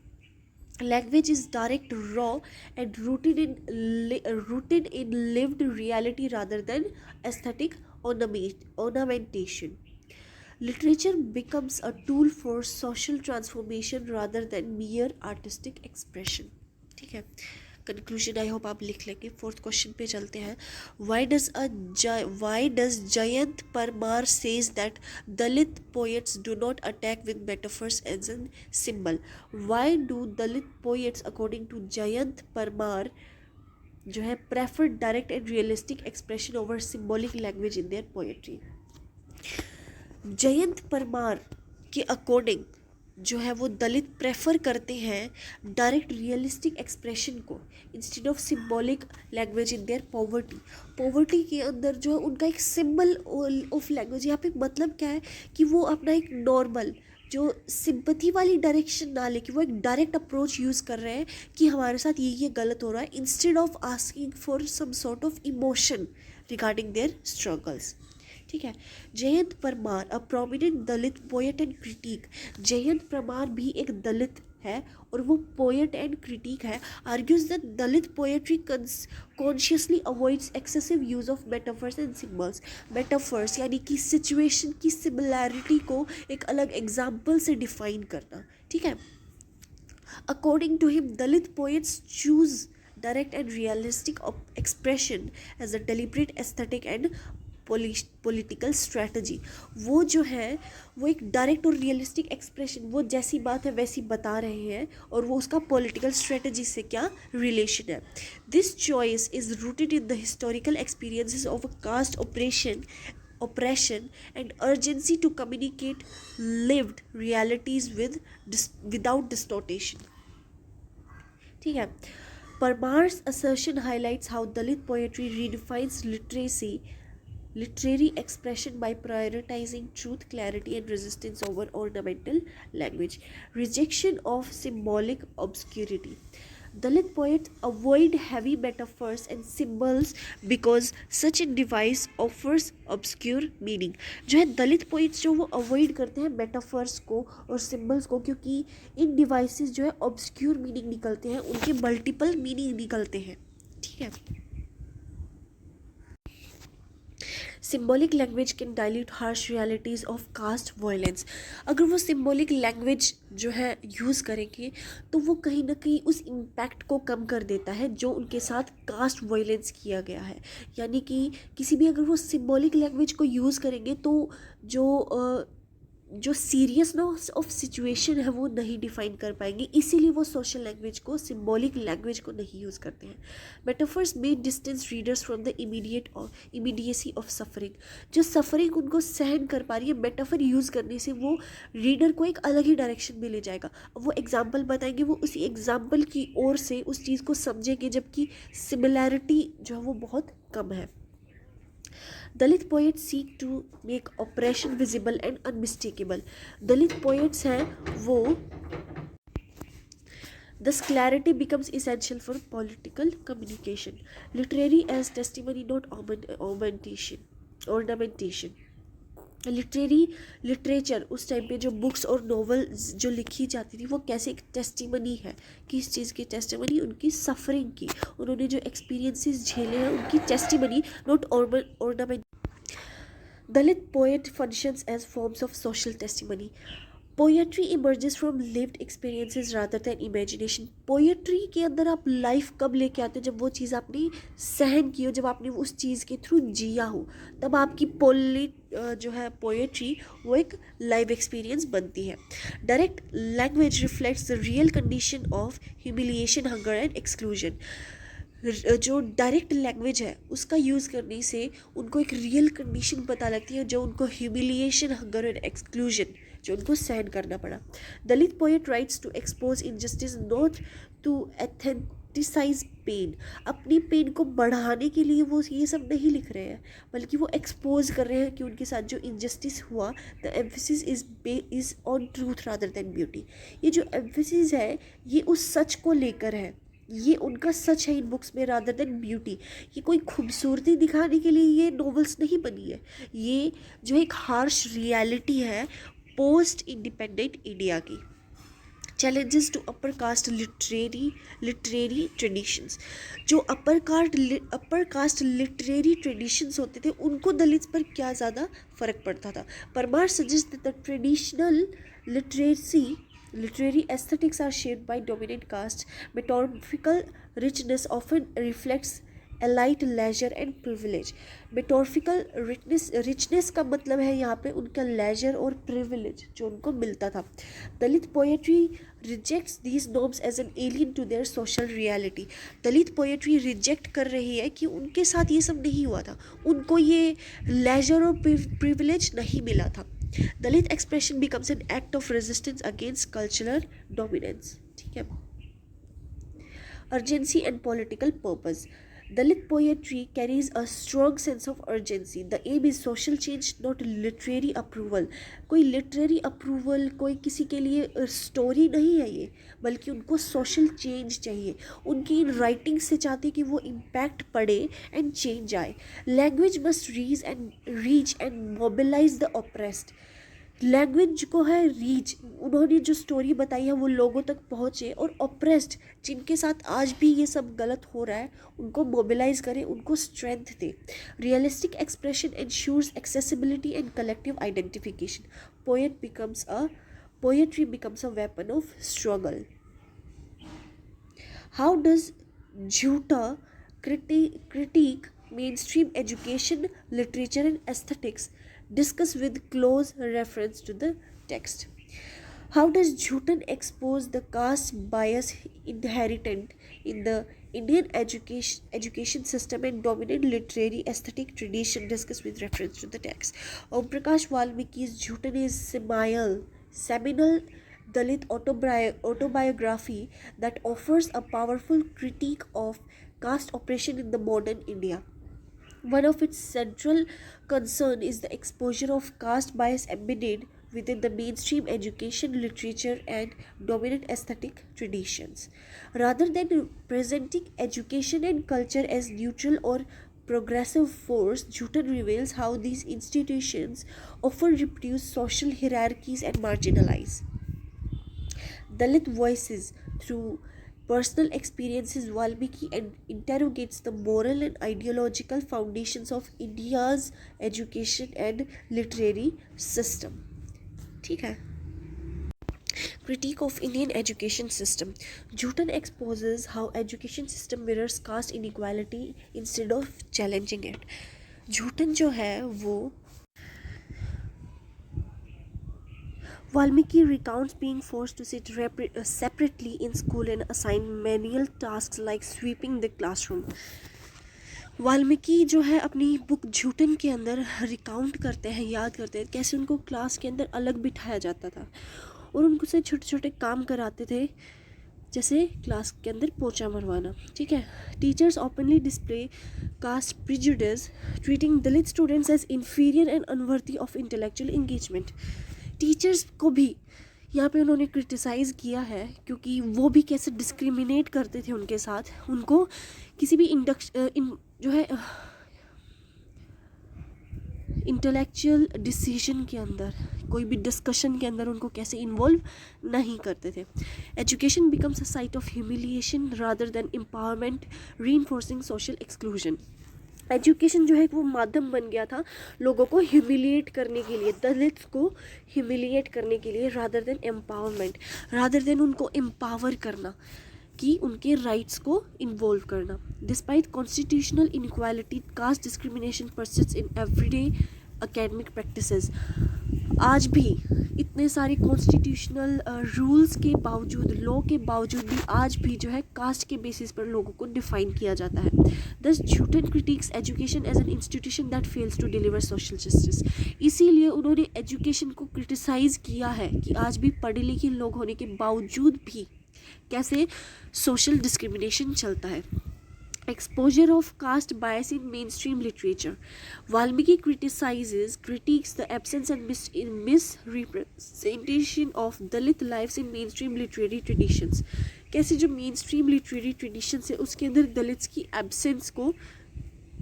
Language is direct, raw and rooted in lived reality rather than aesthetic ornamentation. Literature becomes a tool for social transformation rather than mere artistic expression. ठीक है, कंक्लूजन आई होप आप लिख लेंगे। फोर्थ क्वेश्चन पे चलते हैं। Why does Jayant Parmar says that Dalit poets do not attack with metaphors as a symbol? Why do Dalit poets according to Jayant Parmar जो है prefer direct and realistic expression over symbolic language in their poetry? Jayant Parmar के according जो है वो दलित prefer करते हैं direct realistic expression को instead of symbolic language in their poverty के अंदर जो है उनका एक सिंबल ऑफ लैंग्वेज। यहाँ पे मतलब क्या है कि वो अपना एक नॉर्मल जो सिंपथी वाली डायरेक्शन ना लेके वो एक डायरेक्ट अप्रोच यूज़ कर रहे हैं कि हमारे साथ ये गलत हो रहा है, instead of asking for some sort of emotion regarding their struggles. ठीक है। Jayant Parmar, a prominent Dalit poet and critic. Jayant Parmar भी एक दलित है और वो पोएट एंड क्रिटिक है। Argues that Dalit poetry consciously avoids excessive use of metaphors and symbols. Metaphors यानी कि सिचुएशन की सिमिलैरिटी को एक अलग एग्जाम्पल से डिफाइन करना, ठीक है। According to him, Dalit poets choose direct and realistic expression as a deliberate aesthetic and political strategy. वो जो है वो एक डायरेक्ट और रियलिस्टिक एक्सप्रेशन, वो जैसी बात है वैसी बता रहे हैं और वो उसका पॉलिटिकल स्ट्रेटजी से क्या रिलेशन है. This choice is rooted in the historical experiences of a caste oppression and urgency to communicate lived realities without distortion. ठीक है. Parmar's assertion highlights how Dalit poetry redefines literary expression by prioritizing truth, clarity, and resistance over ornamental language. Rejection of symbolic obscurity. Dalit poets avoid heavy metaphors and symbols because such a device offers obscure meaning. जो है दलित poets जो वो avoid करते हैं metaphors को और symbols को, क्योंकि इन डिवाइसेस जो है ऑब्सक्यूर मीनिंग निकलते हैं, उनके मल्टीपल मीनिंग निकलते हैं. ठीक है. Symbolic language can dilute harsh realities of caste violence. अगर वो सिम्बॉलिक लैंग्वेज जो है यूज़ करेंगे तो वो कहीं ना कहीं उस इम्पैक्ट को कम कर देता है जो उनके साथ कास्ट वायलेंस किया गया है. यानी कि किसी भी अगर वो सिम्बॉलिक लैंग्वेज को यूज़ करेंगे तो जो सीरियसनेस ऑफ सिचुएशन है वो नहीं डिफाइन कर पाएंगे, इसीलिए वो सोशल लैंग्वेज को, सिम्बॉलिक लैंग्वेज को नहीं यूज़ करते हैं. Metaphors may distance readers from the immediacy of suffering. जो सफरिंग उनको सहन कर पा रही है, मेटाफर यूज़ करने से वो रीडर को एक अलग ही डायरेक्शन में ले जाएगा. अब वो एग्जाम्पल बताएंगे, वो उसी एग्जाम्पल की ओर से उस चीज़ को समझेंगे, जबकि सिमिलैरिटी जो है वो बहुत कम है. Dalit poets seek to make operation visible and unmistakable. Dalit poets हैं वो Thus clarity becomes essential for political communication. Literary as testimony, not ornamentation. Literature उस टाइम पे जो बुक्स और नॉवेल्स जो लिखी जाती थी वो कैसे एक टेस्टिमनी है. किस चीज़ की टेस्टिमनी? उनकी सफरिंग की, उन्होंने जो एक्सपीरियंसेस झेले हैं उनकी testimony, not ornament. Dalit poet functions as forms of social testimony. Poetry emerges from lived experiences rather than imagination. Poetry के अंदर आप लाइफ कब लेके आते हो? जब वो चीज़ आपने सहन की हो, जब आपने उस चीज़ के थ्रू जिया हो, तब आपकी जो है पोएट्री वो एक लाइव एक्सपीरियंस बनती है. Direct language reflects the real condition of humiliation, hunger and exclusion. जो डायरेक्ट लैंग्वेज है उसका यूज़ करने से उनको एक रियल कंडीशन पता लगती है, जो उनको ह्यूमिलिएशन, हंगर एंड एक्सक्लूजन जो उनको सहन करना पड़ा. Dalit poet writes to expose injustice, not to aestheticise pain. अपनी पेन को बढ़ाने के लिए वो ये सब नहीं लिख रहे हैं, बल्कि वो एक्सपोज कर रहे हैं कि उनके साथ जो इनजस्टिस हुआ. The emphasis is on truth rather than beauty. ये जो एम्फेसिस है ये उस सच को लेकर है, ये उनका सच है इन बुक्स में, रादर देन ब्यूटी. ये कोई खूबसूरती दिखाने के लिए ये नॉवेल्स नहीं बनी है, ये जो एक हार्श रियलिटी है पोस्ट इंडिपेंडेंट इंडिया की. Challenges to upper caste literary traditions. जो अपर कास्ट लिटरेरी ट्रेडिशंस होते थे उनको दलित पर क्या ज़्यादा फ़र्क पड़ता था. Parmar suggest that the traditional literary aesthetics are shaped by dominant caste. Metaphorical richness often reflects elite leisure and privilege. Metaphorical richness का मतलब है यहाँ पे उनका leisure और privilege जो उनको मिलता था. दलित poetry rejects these norms as an alien to their social reality. Dalit poetry reject कर रही है कि उनके साथ ये सब नहीं हुआ था, उनको ये leisure और privilege नहीं मिला था. Dalit expression becomes an act of resistance against cultural dominance. ठीक है. Urgency and political purpose. Dalit poetry carries a strong sense of urgency. The aim is social change, not literary approval. कोई literary approval, कोई किसी के लिए story नहीं है ये, बल्कि उनको social change चाहिए. उनकी इन writing से चाहते कि वो impact पड़े and change आए. Language must reach and mobilize the oppressed. Language को है रीच, उन्होंने जो स्टोरी बताई है वो लोगों तक पहुँचे और ऑप्रेस्ड जिनके साथ आज भी ये सब गलत हो रहा है उनको मोबिलाइज करें, उनको strength they. Realistic expression ensures accessibility and collective identification. Poetry becomes a weapon of struggle. How does झूठा critique mainstream education, literature and aesthetics? Discuss with close reference to the text. How does Jhutan expose the caste bias inherent in the Indian education system and dominant literary aesthetic tradition? Discuss with reference to the text. Om Prakash Valmiki's Jhutan is seminal Dalit autobiography that offers a powerful critique of caste oppression in the modern India. One of its central concern is the exposure of caste bias embedded within the mainstream education, literature, and dominant aesthetic traditions. Rather than presenting education and culture as neutral or progressive force, Jhutan reveals how these institutions often reproduce social hierarchies and marginalize Dalit voices through personal experiences. Valmiki interrogates the moral and ideological foundations of India's education and literary system. ठीक है. Critique of Indian education system. Jhutan exposes how education system mirrors caste inequality instead of challenging it. Jhutan जो है वो Valmiki recounts being forced to sit separately in school and assigned menial tasks like sweeping the classroom. Valmiki जो है अपनी book झूठन के अंदर recount करते हैं, याद करते हैं कैसे उनको क्लास के अंदर अलग बिठाया जाता था और उनको से छोटे छोटे काम कराते थे, जैसे क्लास के अंदर पोछा मरवाना. ठीक है. Teachers openly display caste prejudice, treating Dalit students as inferior and unworthy of intellectual engagement. Teachers को भी यहाँ पे उन्होंने क्रिटिसाइज़ किया है क्योंकि वो भी कैसे डिस्क्रिमिनेट करते थे उनके साथ, उनको किसी भी जो है इंटेलेक्चुअल डिसीजन के अंदर, कोई भी डिस्कशन के अंदर उनको कैसे इन्वॉल्व नहीं करते थे. Education becomes a site of humiliation rather than empowerment, reinforcing social exclusion. Education जो है वो माध्यम बन गया था लोगों को ह्यूमिलिएट करने के लिए, दलित्स को ह्यूमिलिएट करने के लिए, rather than empowerment, rather than उनको एम्पावर करना, कि उनके राइट्स को इन्वॉल्व करना. Despite constitutional inequality, caste discrimination persists in everyday academic practices. आज भी इतने सारे कॉन्स्टिट्यूशनल रूल्स के बावजूद, लॉ के बावजूद भी आज भी जो है कास्ट के बेसिस पर लोगों को डिफाइन किया जाता है. Thus Joothan critiques education as an institution that fails to deliver social justice. इसीलिए उन्होंने एजुकेशन को क्रिटिसाइज़ किया है कि आज भी पढ़े लिखे लोग होने के बावजूद भी कैसे सोशल डिस्क्रिमिनेशन चलता है. Exposure of caste bias in mainstream literature. Valmiki critiques the absence and misrepresentation of Dalit lives in mainstream literary traditions. कैसे जो mainstream literary traditions है उसके अंदर दलित्स की absence को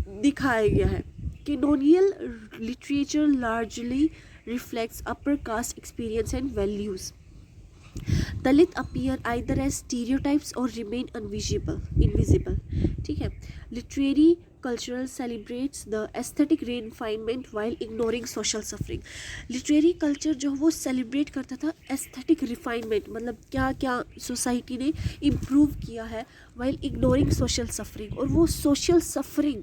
दिखाया गया है. Canonical literature largely reflects upper caste experience and values. Dalit appear either as stereotypes or remain invisible. ठीक है. Literary culture celebrates the aesthetic refinement while ignoring social suffering. Literary culture जो वो celebrate करता था aesthetic refinement, मतलब क्या क्या society ने improve किया है, while ignoring social suffering. और वो social suffering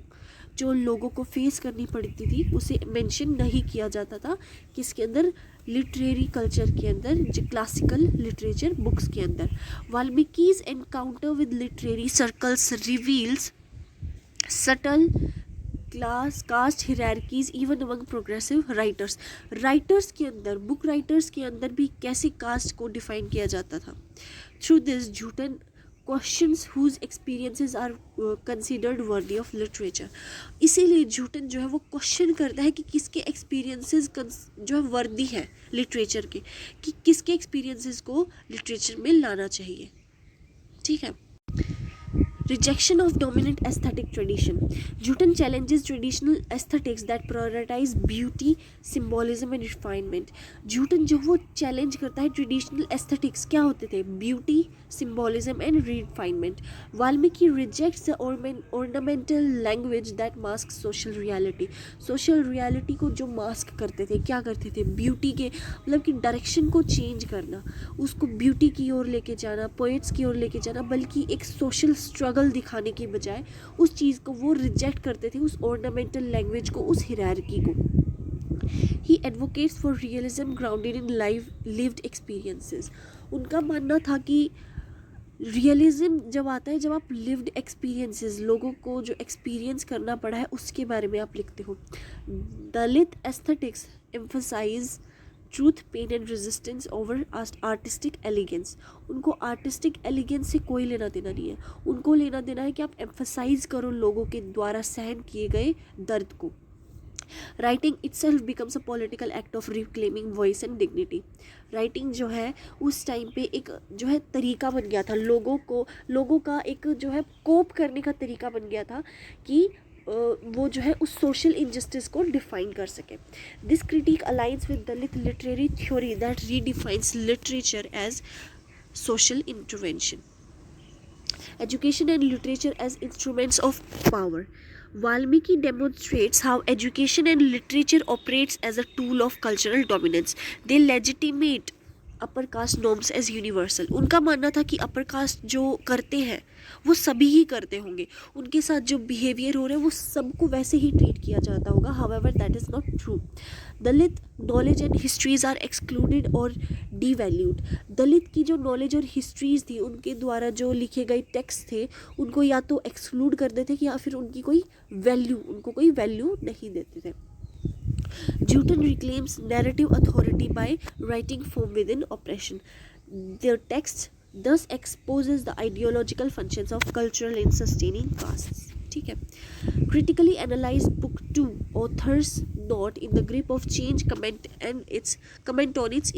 जो लोगों को फेस करनी पड़ती थी उसे मेंशन नहीं किया जाता था किसके अंदर, लिटरेरी कल्चर के अंदर, जो क्लासिकल लिटरेचर बुक्स के अंदर. Valmiki's encounter with literary circles reveals subtle class caste hierarchies even among progressive writers के अंदर, बुक राइटर्स के अंदर भी कैसे कास्ट को डिफाइन किया जाता था. Through this Joothan questions whose experiences are considered worthy of literature. इसीलिए न्यूटन जो है वो क्वेश्चन करता है कि किसके एक्सपीरियंसेस जो है वर्दी है लिटरेचर के, कि किसके एक्सपीरियंसेस को लिटरेचर में लाना चाहिए। ठीक है। Rejection of dominant aesthetic tradition. Newton challenges traditional aesthetics that prioritize beauty, symbolism and refinement. Newton जो वो चैलेंज करता है ट्रेडिशनल एस्थेटिक्स क्या होते थे, beauty, symbolism and refinement. Valmiki rejects the ornamental language that masks social reality. Social reality को जो mask करते थे, क्या करते थे, ब्यूटी के मतलब कि डायरेक्शन को चेंज करना, उसको ब्यूटी की ओर लेके जाना, पोइट्स की ओर लेके जाना, बल्कि एक सोशल स्ट्रगल दिखाने की बजाय उस चीज़ को वो रिजेक्ट करते थे, उस ऑर्नामेंटल लैंग्वेज को, उस हिरार्की को. He advocates for realism grounded in lived experiences. उनका मानना था कि रियलिज्म जब आता है जब आप लिव्ड एक्सपीरियंसेस, लोगों को जो एक्सपीरियंस करना पड़ा है उसके बारे में आप लिखते हो. Dalit aesthetics emphasize truth, pain and resistance over artistic elegance. उनको आर्टिस्टिक एलिगेंस से कोई लेना देना नहीं है, उनको लेना देना है कि आप एम्फसाइज करो लोगों के द्वारा सहन किए गए दर्द को. Writing itself becomes a political act of reclaiming voice and dignity. Writing जो है उस टाइम पे एक जो है तरीका बन गया था, लोगों का एक जो है कोप करने का तरीका बन गया था कि वो जो है उस सोशल इनजस्टिस को डिफाइन कर सके. This critic alliance with Dalit literary theory that redefines literature as social intervention. Education and literature as instruments of power. Valmiki demonstrates how education and literature operates as a tool of cultural dominance. They legitimate upper caste norms as universal. उनका मानना था कि upper caste जो करते हैं वो सभी ही करते होंगे, उनके साथ जो बिहेवियर हो रहा है वो सबको वैसे ही ट्रीट किया जाता होगा. However that is not true. Dalit knowledge and histories are excluded और डीवैल्यूड. दलित की जो नॉलेज और हिस्ट्रीज थी, उनके द्वारा जो लिखे गए टेक्स्ट थे, उनको या तो एक्सक्लूड कर देते थे या फिर उनको कोई वैल्यू नहीं देते थे. Newton reclaims narrative authority by writing from within oppression. Their text thus exposes the ideological functions of cultural in sustaining castes. ठीक है. Critically analyze book 2 author's note in the grip of change, comment on its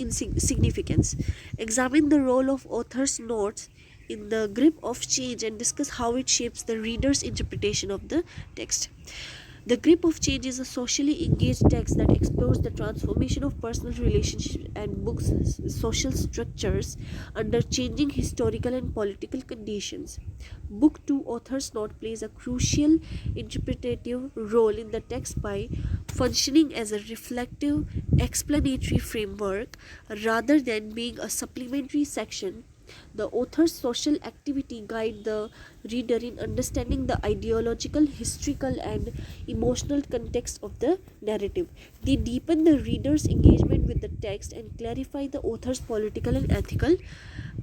significance. Examine the role of author's notes in the grip of change and discuss how it shapes the reader's interpretation of the text. The Grip of Change is a socially engaged text that explores the transformation of personal relationships and books' social structures under changing historical and political conditions. Book 2 author's note plays a crucial interpretative role in the text by functioning as a reflective, explanatory framework rather than being a supplementary section. The author's social activity guide the reader in understanding the ideological, historical, and emotional context of the narrative. They deepen the reader's engagement with the text and clarify the author's political and ethical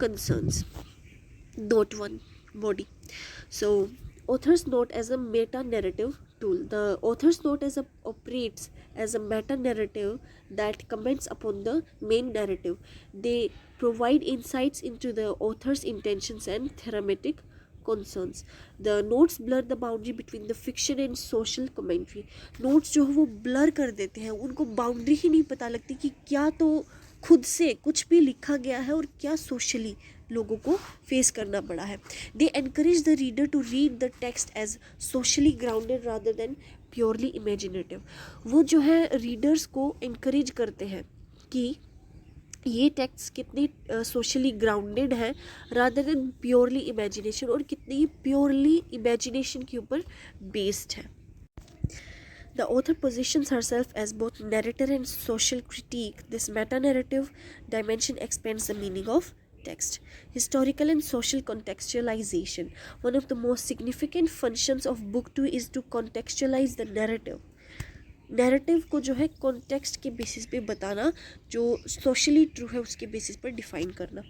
concerns. Note 1. Body. So, author's note as a meta-narrative tool. The author's note operates as a meta-narrative that comments upon the main narrative. They provide insights into the author's intentions and thematic concerns. The notes blur the boundary between the fiction and social commentary. Notes जो है वो blur कर देते हैं, उनको boundary ही नहीं पता लगती कि क्या तो खुद से कुछ भी लिखा गया है और क्या सोशली लोगों को फेस करना पड़ा है. They encourage the reader to read the text as socially grounded rather than purely imaginative. वो जो है रीडर्स को encourage करते हैं कि ये टेक्स्ट कितनी सोशली ग्राउंडेड है रादर देन प्योरली इमेजिनेशन, और कितनी प्योरली इमेजिनेशन के ऊपर बेस्ड है. The author positions herself as both narrator and social critique. This meta-narrative dimension expands the meaning of text. Historical and social contextualization. One of the most significant functions of book 2 is to contextualize the narrative. Narrative को जो है context के basis पे बताना, जो socially true है उसके basis पर डिफाइन करना.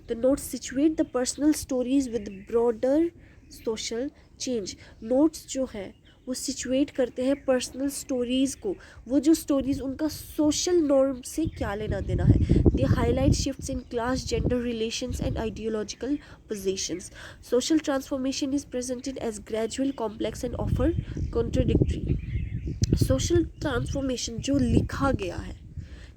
The notes situate the personal stories with broader social change. Notes जो है वो सिचुएट करते हैं पर्सनल स्टोरीज़ को, वो जो स्टोरीज़ उनका सोशल नॉर्म से क्या लेना देना है. They highlight shifts in class, gender relations and ideological positions. Social transformation is presented as gradual, complex and ऑफर कॉन्ट्रडिक्टरी. सोशल ट्रांसफॉर्मेशन जो लिखा गया है,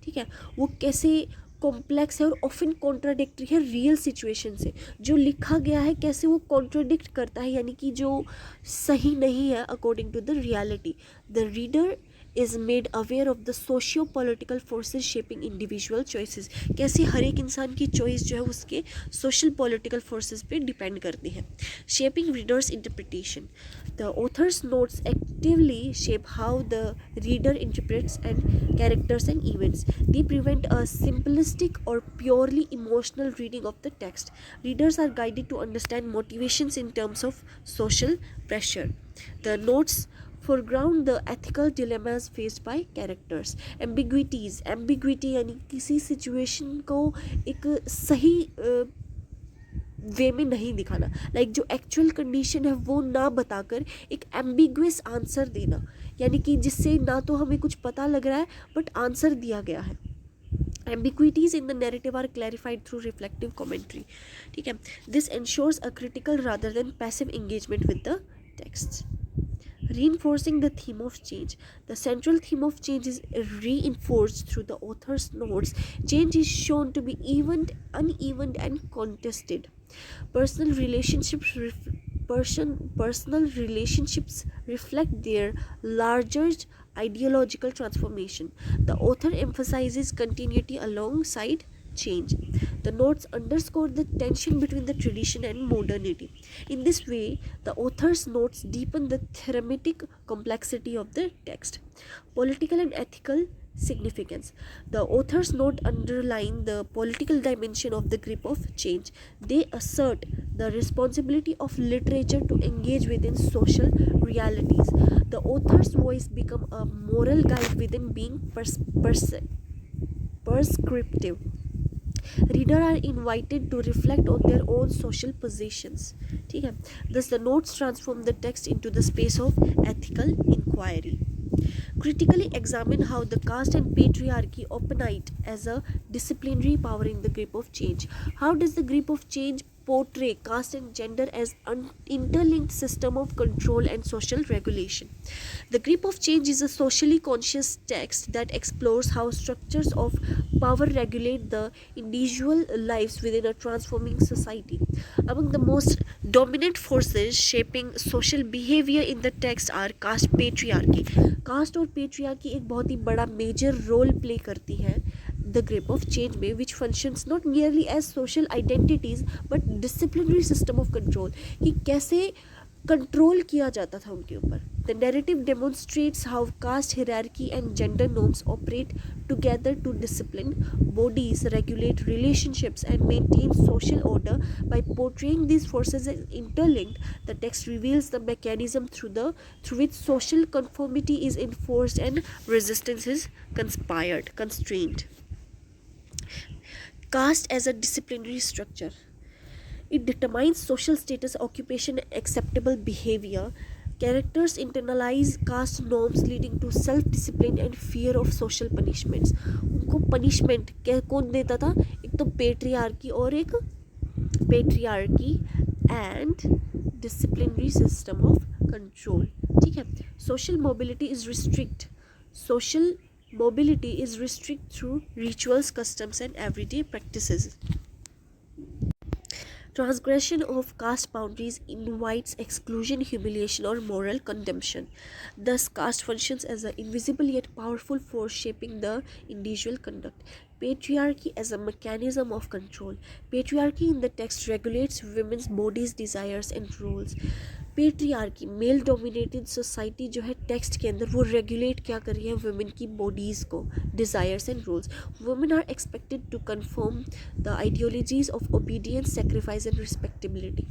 ठीक है, वो कैसे कॉम्प्लेक्स है और ऑफन कॉन्ट्राडिक्टरी है रियल सिचुएशन से. जो लिखा गया है कैसे वो कॉन्ट्राडिक्ट करता है, यानी कि जो सही नहीं है according to the reality. The reader is made aware of the socio political forces shaping individual choices. कैसे हर एक इंसान की चॉइस जो है उसके सोशल पॉलिटिकल फोर्सेज पे डिपेंड करती है. Shaping readers interpretation. The author's notes actively shape how the reader interprets and characters and events. They prevent a simplistic or purely emotional reading of the text. Readers are guided to understand motivations in terms of social pressure. The notes foreground the ethical dilemmas faced by characters. Ambiguity यानी किसी situation को एक सही वे में नहीं दिखाना. Like जो actual condition है वो ना बताकर एक एम्बिगुअस आंसर देना, यानी कि जिससे ना तो हमें कुछ पता लग रहा है बट आंसर दिया गया है. Ambiguities in the narrative are clarified through reflective commentary. ठीक है, this ensures a critical rather than passive engagement with the text. Reinforcing the theme of change. The central theme of change is reinforced through the author's notes. Change is shown to be uneven and contested. Personal relationships reflect their larger ideological transformation. The author emphasizes continuity alongside change. The notes underscore the tension between the tradition and modernity. In this way, the author's notes deepen the thematic complexity of the text. Political and ethical significance. The author's note underline the political dimension of the grip of change. They assert the responsibility of literature to engage within social realities. The author's voice become a moral guide within being prescriptive. Readers are invited to reflect on their own social positions. ठीक है, thus the notes transform the text into the space of ethical inquiry. Critically examine how the caste and patriarchy operate as a disciplinary power in the grip of change. How does the grip of change portray caste and gender as an interlinked system of control and social regulation? The Grip of Change is a socially conscious text that explores how structures of power regulate the individual lives within a transforming society. Among the most dominant forces shaping social behavior in the text are caste patriarchy. Caste और patriarchy एक बहुत ही बड़ा major role play करती है the grip of change में, which functions not merely as social identities but disciplinary system of control. कि कैसे control किया जाता था उनके ऊपर. The narrative demonstrates how caste hierarchy and gender norms operate together to discipline bodies, regulate relationships, and maintain social order. By portraying these forces as interlinked, the text reveals the mechanism through which social conformity is enforced and resistance is constrained. Caste as a disciplinary structure. It determines social status, occupation, and acceptable behavior. Characters internalize caste norms leading to self-discipline and fear of social punishments. उनको punishment कौन देता था? एक तो patriarchy और एक patriarchy and disciplinary system of control. ठीक है. Social mobility is restricted through rituals, customs, and everyday practices. Transgression of caste boundaries invites exclusion, humiliation, or moral condemnation. Thus, caste functions as an invisible yet powerful force shaping the individual conduct. Patriarchy as a mechanism of control. Patriarchy in the text regulates women's bodies, desires, and roles. Patriarchy mail dominated society जो है text के अंदर वो regulate क्या कर रही है women की बॉडीज़ को, desires and roles. Women are expected to conform the ideologies of obedience, sacrifice and respectability.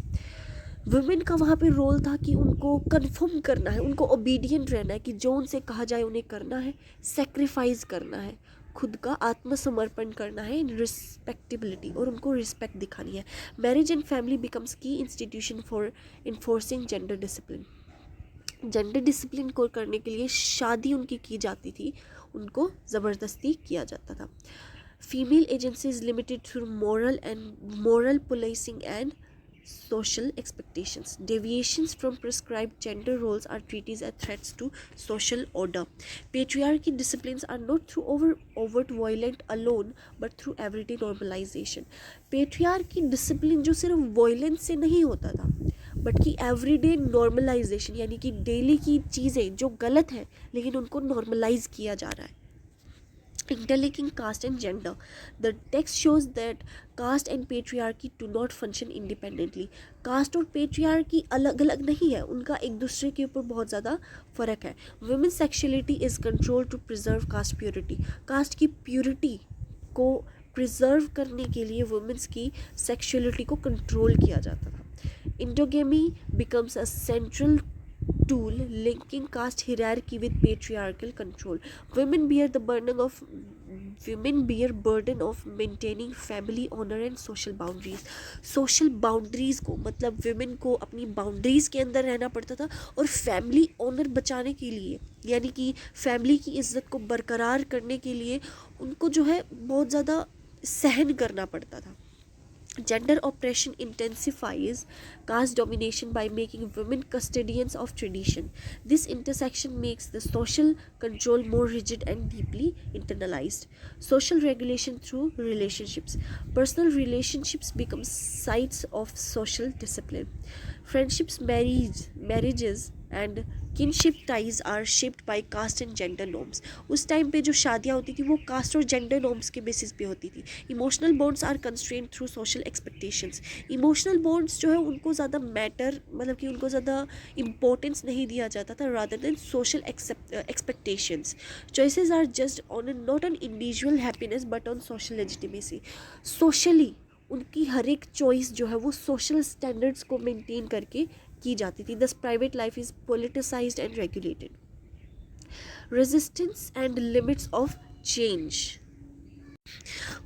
Women का वहाँ पे रोल था कि उनको कन्फर्म करना है, उनको ओबीडियंट रहना है, कि जो उनसे कहा जाए उन्हें करना है, सेक्रीफाइस करना है, खुद का आत्मसमर्पण करना है, रिस्पेक्टेबिलिटी, और उनको रिस्पेक्ट दिखानी है. मैरिज एंड फैमिली बिकम्स की institution for enforcing gender discipline. Gender discipline को करने के लिए शादी उनकी की जाती थी, उनको ज़बरदस्ती किया जाता था. Female agency is limited through moral policing and social expectations. Deviations from prescribed gender roles are treated as threats to social order. Patriarchy disciplines are not through overt violence alone but through everyday normalization. Patriarchy discipline जो सिर्फ violence से नहीं होता था but कि everyday normalisation, यानी कि daily की चीज़ें जो गलत हैं लेकिन उनको नॉर्मलाइज किया जा रहा है. Interlinking caste and gender. The text shows that caste and patriarchy do not function independently. Caste और patriarchy अलग अलग नहीं है, उनका एक दूसरे के ऊपर बहुत ज़्यादा फ़र्क है. Women's sexuality is controlled to preserve caste purity. Caste की purity को प्रिजर्व करने के लिए वुमेंस की सेक्सुअलिटी को कंट्रोल किया जाता था. Endogamy becomes a central tool linking caste hierarchy with patriarchal control. Women bear burden of maintaining family honor and social boundaries. Social boundaries को मतलब women को अपनी boundaries के अंदर रहना पड़ता था और family honor बचाने के लिए, यानी कि family की इज्जत को बरकरार करने के लिए उनको जो है बहुत ज़्यादा सहन करना पड़ता था. Gender oppression intensifies caste domination by making women custodians of tradition. This intersection makes the social control more rigid and deeply internalized. Social regulation through relationships. Personal relationships become sites of social discipline. Friendships, marriages and kinship ties are shaped by caste and gender norms. उस time पे जो शादियाँ होती थी वो cast और gender norms के basis पे होती थी. Emotional bonds are constrained through social expectations. Emotional bonds जो है उनको ज़्यादा मैटर मतलब कि उनको ज़्यादा इंपॉर्टेंस नहीं दिया जाता था rather than social expectations. Choices are just on not on individual happiness but on social legitimacy. Socially उनकी हर एक चॉइस जो है वो सोशल स्टैंडर्ड्स को मेंटेन करके की जाती थी. Thus private life is politicized and regulated. Resistance and limits of change.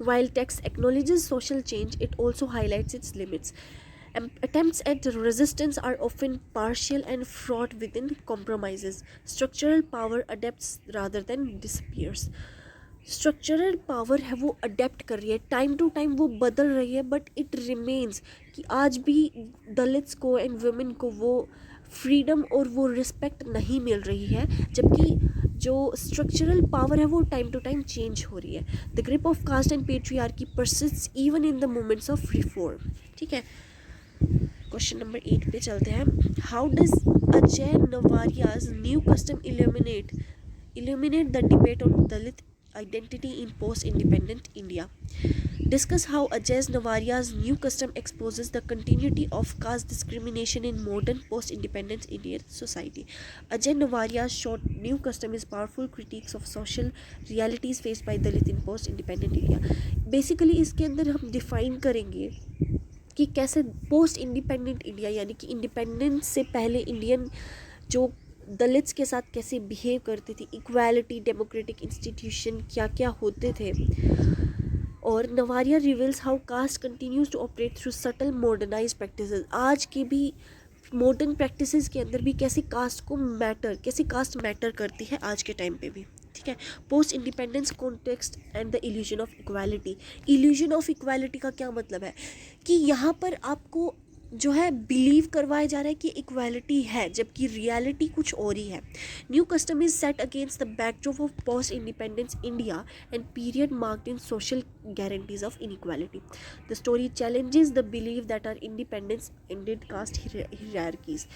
While text acknowledges social change, it also highlights its limits. Attempts at resistance are often partial and fraught within compromises. Structural power adapts rather than disappears. Structural power है वो adapt कर रही है, time to time वो बदल रही है, but it remains कि आज भी दलित्स को एंड वुमेन को वो फ्रीडम और वो रिस्पेक्ट नहीं मिल रही है, जबकि जो स्ट्रक्चरल पावर है वो टाइम टू टाइम चेंज हो रही है. The grip of caste and patriarchy persists even in the moments of reform. ठीक है, क्वेश्चन नंबर 8 पे चलते हैं. How does Ajay Navaria's new custom illuminate the debate on Dalit identity in post-independent India? Discuss how Ajay Nawaria's new custom exposes the continuity of caste discrimination in modern post-independent Indian society. Ajay Nawaria's short new custom is powerful critiques of social realities faced by Dalit in post-independent India. Basically इसके अंदर हम define करेंगे कि कैसे post independent India यानी कि independence से पहले इंडियन जो दलित्स के साथ कैसे बिहेव करती थी, इक्वालिटी, डेमोक्रेटिक इंस्टीट्यूशन क्या क्या होते थे. और Navaria reveals how caste continues to operate through subtle modernize practices. आज के भी मॉडर्न प्रैक्टिसेस के अंदर भी कैसे कास्ट मैटर करती है आज के टाइम पे भी. ठीक है, post independence context and the illusion of equality. Illusion of equality का क्या मतलब है कि यहाँ पर आपको जो है बिलीव करवाया जा रहा है कि इक्वालिटी है जबकि रियलिटी कुछ और ही है. New custom is set against the backdrop of post independence India and period marked in social guarantees of inequality. The story challenges the believe that our independence ended caste hierarchies.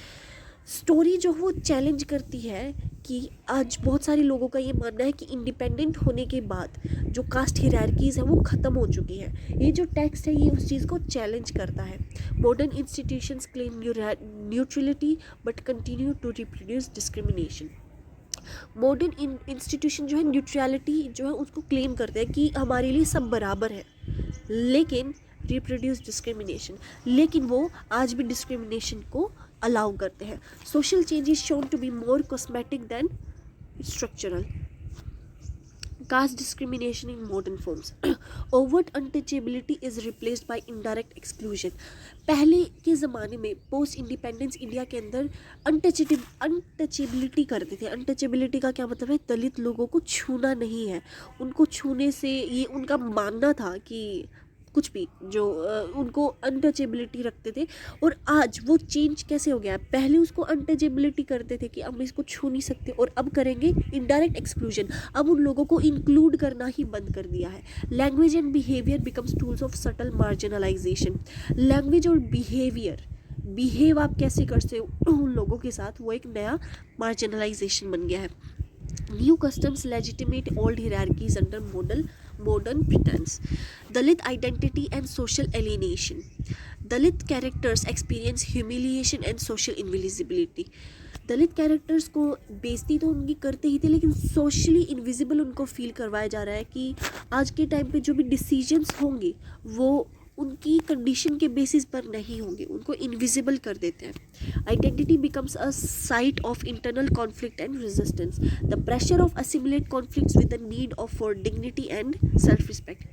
Story जो वो challenge करती है कि आज बहुत सारे लोगों का ये मानना है कि इंडिपेंडेंट होने के बाद जो कास्ट हायरार्कीज़ हैं वो ख़त्म हो चुकी हैं. ये जो टेक्स्ट है ये उस चीज़ को चैलेंज करता है. Modern institutions claim neutrality but continue to reproduce discrimination. Modern institution जो है न्यूट्रलिटी जो है उसको क्लेम करते हैं कि हमारे लिए सब बराबर है, लेकिन रिप्रोड्यूस डिस्क्रिमिनेशन, लेकिन वो आज भी डिस्क्रिमिनेशन को अलाउ करते हैं. Social change is shown to be more cosmetic than structural. Caste discrimination in modern forms. Overt untouchability is replaced by indirect exclusion. पहले के ज़माने में पोस्ट इंडिपेंडेंस इंडिया के अंदर अनटचेबिलिटी करते थे. अनटचेबिलिटी का क्या मतलब है? दलित लोगों को छूना नहीं है. उनको छूने से ये उनका मानना था कि कुछ भी जो उनको अनटचेबिलिटी रखते थे. और आज वो चेंज कैसे हो गया? पहले उसको अनटचेबिलिटी करते थे कि अब इसको छू नहीं सकते, और अब करेंगे इंडायरेक्ट एक्सक्लूजन. अब उन लोगों को इंक्लूड करना ही बंद कर दिया है. Language and behaviour becomes tools of subtle marginalisation. Language और बिहेव आप कैसे करते हो उन लोगों के साथ, वो एक नया मार्जिनलाइजेशन बन गया है. New customs legitimate old hierarchies under modern pretense. Dalit identity and social alienation. Dalit characters experience humiliation and social invisibility. Dalit characters को बेइज्जती तो उनकी करते ही थे, लेकिन सोशली इनविजिबल उनको फील करवाया जा रहा है कि आज के टाइम पे जो भी डिसीजंस होंगे वो उनकी कंडीशन के बेसिस पर नहीं होंगे, उनको इनविजिबल कर देते हैं. Identity becomes a site of internal conflict and resistance. The pressure of assimilate conflicts with the need of for dignity and self respect.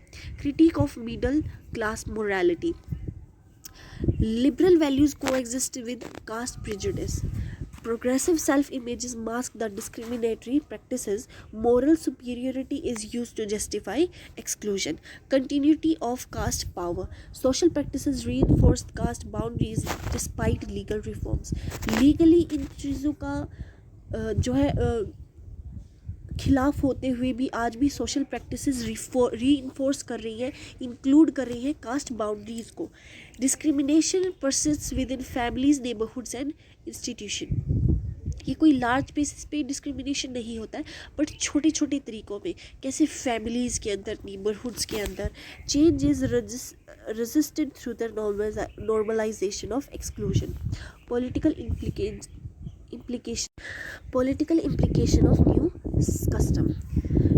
Critic of middle class morality. Liberal values coexist with caste prejudice. Progressive self-images mask the discriminatory practices. Moral superiority is used to justify exclusion. Continuity of caste power. Social practices reinforce caste boundaries despite legal reforms. Legally इन चीज़ों का जो है खिलाफ होते हुए भी आज भी सोशल प्रैक्टिसेस रीइंफोर्स कर रही है, इंक्लूड कर रही है कास्ट बाउंड्रीज को. Discrimination persists within families, neighbourhoods and institution. ये कोई लार्ज बेसिस पे डिस्क्रिमिनेशन नहीं होता है, बट छोटे छोटे तरीक़ों में, कैसे फैमिलीज़ के अंदर, नेबरहुड्स के अंदर. Change is resisted through the normalization of exclusion. Political implication of new custom.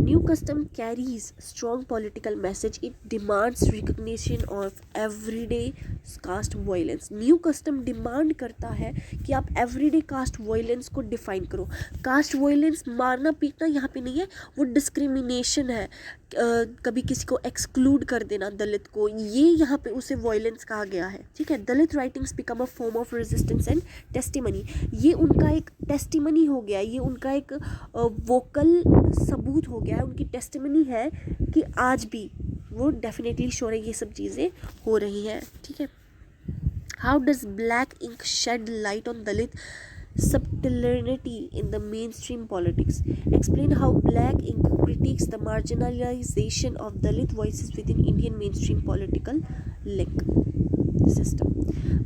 New custom carries strong political message. It demands recognition of everyday caste violence. New custom demand करता है कि आप everyday caste violence को define करो. caste violence मारना पीटना यहाँ पे नहीं है, वो discrimination है. कभी किसी को exclude कर देना, दलित को, ये यहाँ पे उसे violence कहा गया है. ठीक है. दलित writings become a form of resistance and testimony. ये उनका एक testimony हो गया, ये उनका एक vocal सबूत हो गया है, उनकी टेस्टिमनी है कि आज भी वो डेफिनेटली श्योर है ये सब चीज़ें हो रही हैं. ठीक है. How does black ink shed light on Dalit subtlerity in the mainstream politics? Explain how black ink critiques the marginalization of Dalit voices within Indian mainstream political link system.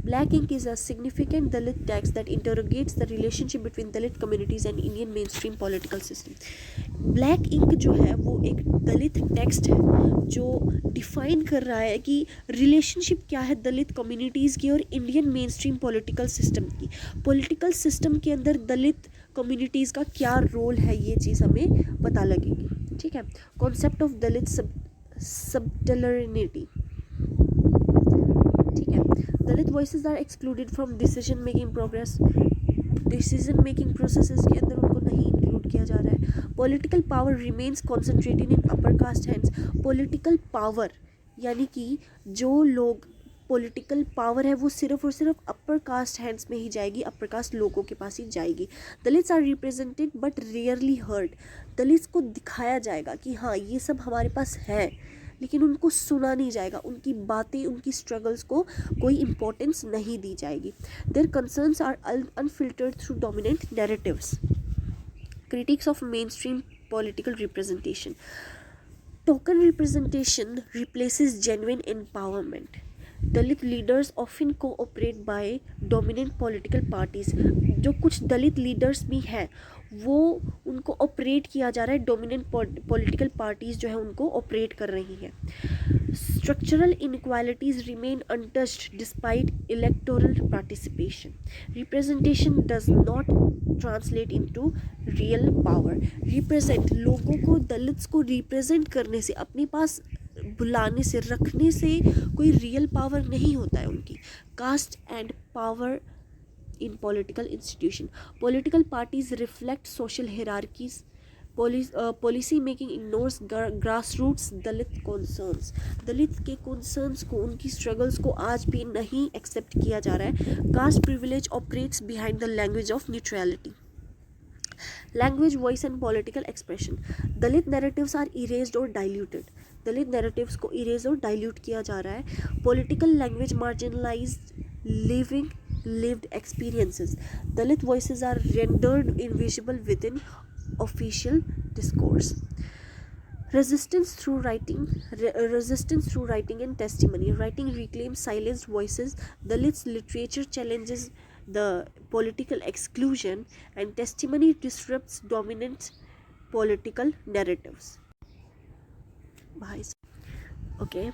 Black ink is a significant Dalit text that interrogates the relationship between Dalit communities and Indian mainstream political system. Black ink जो है वो एक दलित text है जो define कर रहा है कि रिलेशनशिप क्या है दलित कम्युनिटीज़ की और Indian main stream political system की. पॉलिटिकल सिस्टम के अंदर दलित कम्युनिटीज़ का क्या रोल है, ये चीज़ हमें पता लगेगी. ठीक है. Concept of Dalit subalternity. ठीक है. Dalit voices are excluded from decision making processes के अंदर उनको नहीं इंक्लूड किया जा रहा है. Political power remains concentrated in upper caste hands. Political power यानी कि जो लोग पॉलिटिकल पावर है वो सिर्फ और सिर्फ अपर कास्ट हैंड्स में ही जाएगी, अपर कास्ट लोगों के पास ही जाएगी. Dalits are represented but rarely heard. Dalits को दिखाया जाएगा कि हाँ ये सब हमारे पास है, लेकिन उनको सुना नहीं जाएगा, उनकी बातें, उनकी स्ट्रगल्स को कोई इम्पोर्टेंस नहीं दी जाएगी. Their concerns are unfiltered through dominant narratives. Critics of mainstream political representation. Token representation replaces genuine empowerment. Dalit leaders often cooperate by dominant political parties. जो कुछ दलित लीडर्स भी हैं वो उनको ऑपरेट किया जा रहा है, डोमिनेंट पॉलिटिकल पार्टीज जो है उनको ऑपरेट कर रही हैं. Structural inequalities remain untouched despite electoral participation. Representation does not translate into real power. Represent, लोगों को, दलित्स को रिप्रेजेंट करने से, अपने पास बुलाने से, रखने से कोई रियल पावर नहीं होता है उनकी. Caste and power in political institution. Political parties reflect social hierarchies policy making ignores grass roots Dalit concerns, Dalit के कॉन्सर्न्स को, उनकी स्ट्रगल्स को आज भी नहीं एक्सेप्ट किया जा रहा है। Caste privilege operates behind the language of neutrality, language, voice and political expression, Dalit narratives are erased और डाइल्यूटेड, दलित नैरेटिव्स को इरेज और डाइल्यूट किया जा रहा है। Political language marginalised lived experiences, Dalit voices are rendered invisible within official discourse. Resistance through writing and testimony, writing reclaims silenced voices, Dalit's literature challenges the political exclusion, and testimony disrupts dominant political narratives. Okay,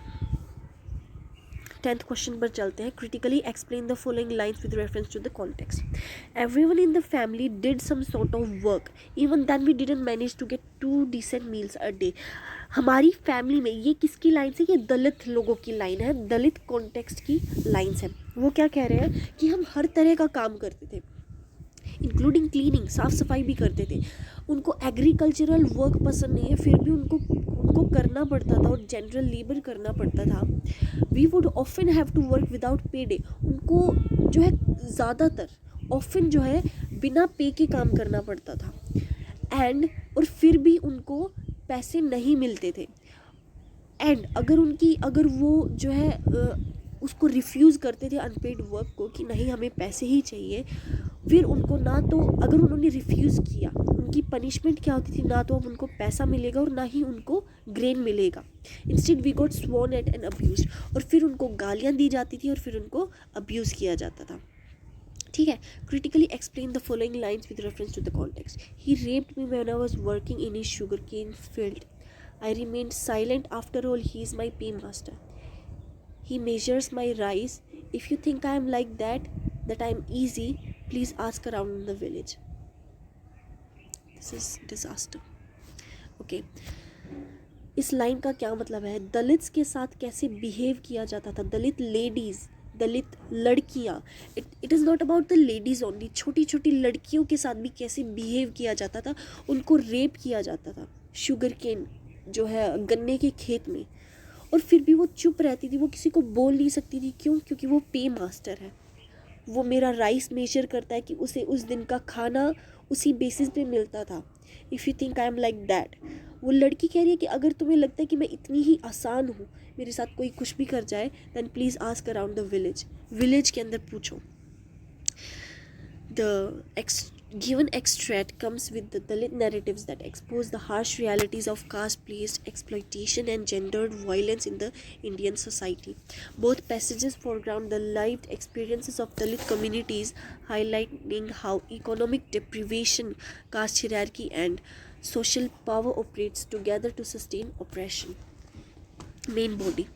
10th question पर चलते हैं. Critically explain the following lines with reference to the context. Everyone in the family did some sort of work. Even then we didn't manage to get 2 decent meals a day. हमारी family में, ये किसकी lines है? ये दलित लोगों की line है, दलित context की लाइन्स है. वो क्या कह रहे हैं कि हम हर तरह का काम करते थे, इंक्लूडिंग क्लीनिंग, साफ़ सफाई भी करते थे. उनको एग्रीकल्चरल वर्क पसंद नहीं है, फिर भी उनको करना पड़ता था और जनरल लेबर करना पड़ता था. We would often have to work without pay day, उनको जो है ज़्यादातर ऑफन जो है बिना पे के काम करना पड़ता था. और फिर भी उनको पैसे नहीं मिलते थे. एंड अगर वो जो है उसको रिफ्यूज़ करते थे अनपेड वर्क को कि नहीं हमें पैसे ही चाहिए, फिर उनको ना तो, अगर उन्होंने रिफ्यूज़ किया, उनकी पनिशमेंट क्या होती थी? ना तो अब उनको पैसा मिलेगा और ना ही उनको ग्रेन मिलेगा. Instead we got sworn at and abuse, और फिर उनको गालियाँ दी जाती थी और फिर उनको अब्यूज़ किया जाता था. ठीक है. Critically explain the following lines with reference to the context. He raped me when I was working in his sugar cane field. I remained silent, after all he is my paymaster. He measures my rice. If you think I am like that I am easy, please ask around in the village. This is disaster. Okay. इस line का क्या मतलब है? Dalits के साथ कैसे behave किया जाता था, दलित लेडीज़, दलित लड़कियाँ. It is not about the ladies only, छोटी छोटी लड़कियों के साथ भी कैसे बिहेव किया जाता था. उनको रेप किया जाता था शुगर केन जो है गन्ने के खेत में, और फिर भी वो चुप रहती थी, वो किसी को बोल नहीं सकती थी. क्यों? क्योंकि वो पे मास्टर है. वो मेरा राइस मेजर करता है कि उसे उस दिन का खाना उसी बेसिस पे मिलता था. If you think I am like that, वो लड़की कह रही है कि अगर तुम्हें लगता है कि मैं इतनी ही आसान हूँ, मेरे साथ कोई कुछ भी कर जाए, then please ask around the village. Village के अंदर पूछो. The given extract comes with the Dalit narratives that expose the harsh realities of caste-based exploitation and gendered violence in the Indian society. Both passages foreground the lived experiences of Dalit communities, highlighting how economic deprivation, caste hierarchy and social power operates together to sustain oppression. Main body.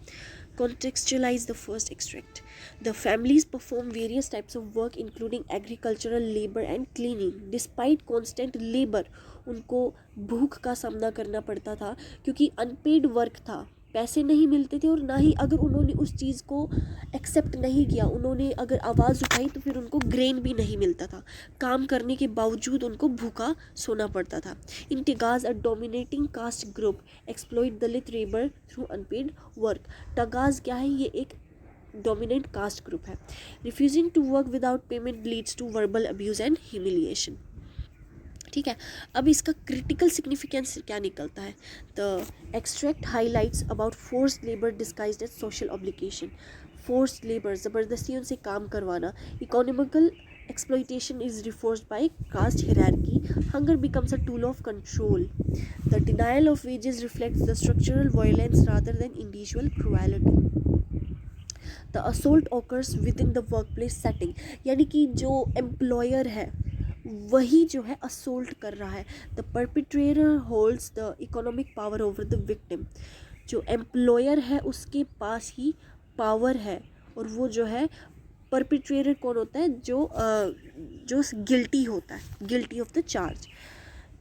Contextualize the first extract. The families perform various types of work including agricultural labor and cleaning. Despite constant labor, उनको भूख का सामना करना पड़ता था क्योंकि unpaid work था, पैसे नहीं मिलते थे, और ना ही अगर उन्होंने उस चीज़ को एक्सेप्ट नहीं किया, उन्होंने अगर आवाज़ उठाई तो फिर उनको ग्रेन भी नहीं मिलता था. काम करने के बावजूद उनको भूखा सोना पड़ता था. In Tagaj a dominating caste group exploit Dalit labour through unpaid work. Tagaj क्या है? ये एक डोमिनेंट कास्ट ग्रुप है. Refusing to work without payment leads to verbal abuse and humiliation. ठीक है. अब इसका क्रिटिकल सिग्निफिकेंस क्या निकलता है? The extract highlights about forced labour disguised as social obligation. Forced labour, ज़बरदस्ती उनसे काम करवाना. Economical exploitation is reinforced by caste hierarchy. Hunger becomes a tool of control. The denial of wages reflects the structural violence rather than individual cruelty. The assault occurs within the workplace setting. यानी कि जो employer है वही जो है assault कर रहा है. The perpetrator holds the economic power over the victim. जो एम्प्लॉयर है उसके पास ही पावर है, और वो जो है परपिट्रेटर कौन होता है? जो गिल्टी होता है, guilty of the charge.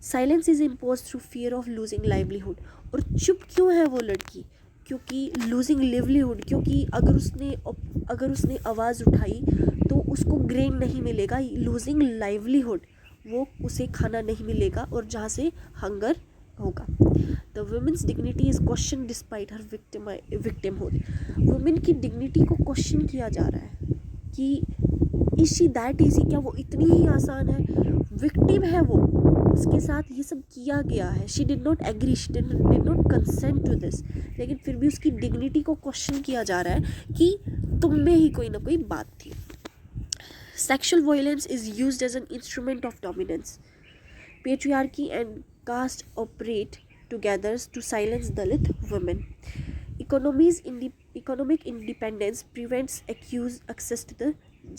Silence is impose through fear of losing livelihood. और चुप क्यों है वो लड़की? क्योंकि लूजिंग लिवलीहुड, क्योंकि अगर उसने आवाज़ उठाई तो उसको ग्रेन नहीं मिलेगा. लूजिंग लाइवलीहुड, वो उसे खाना नहीं मिलेगा और जहाँ से हंगर होगा। The women's dignity is question despite her victimhood. Women की डिग्निटी को क्वेश्चन किया जा रहा है कि इज शी दैट ईजी, क्या वो इतनी ही आसान है? विक्टिम है वो, उसके साथ ये सब किया गया है। She did not agree, she did not consent to this, लेकिन फिर भी उसकी डिग्निटी को क्वेश्चन किया जा रहा है कि तुम में ही कोई ना कोई बात थी। Sexual violence is used as an instrument of dominance. Patriarchy and caste operate together to silence Dalit women. Economic independence prevents accused access to the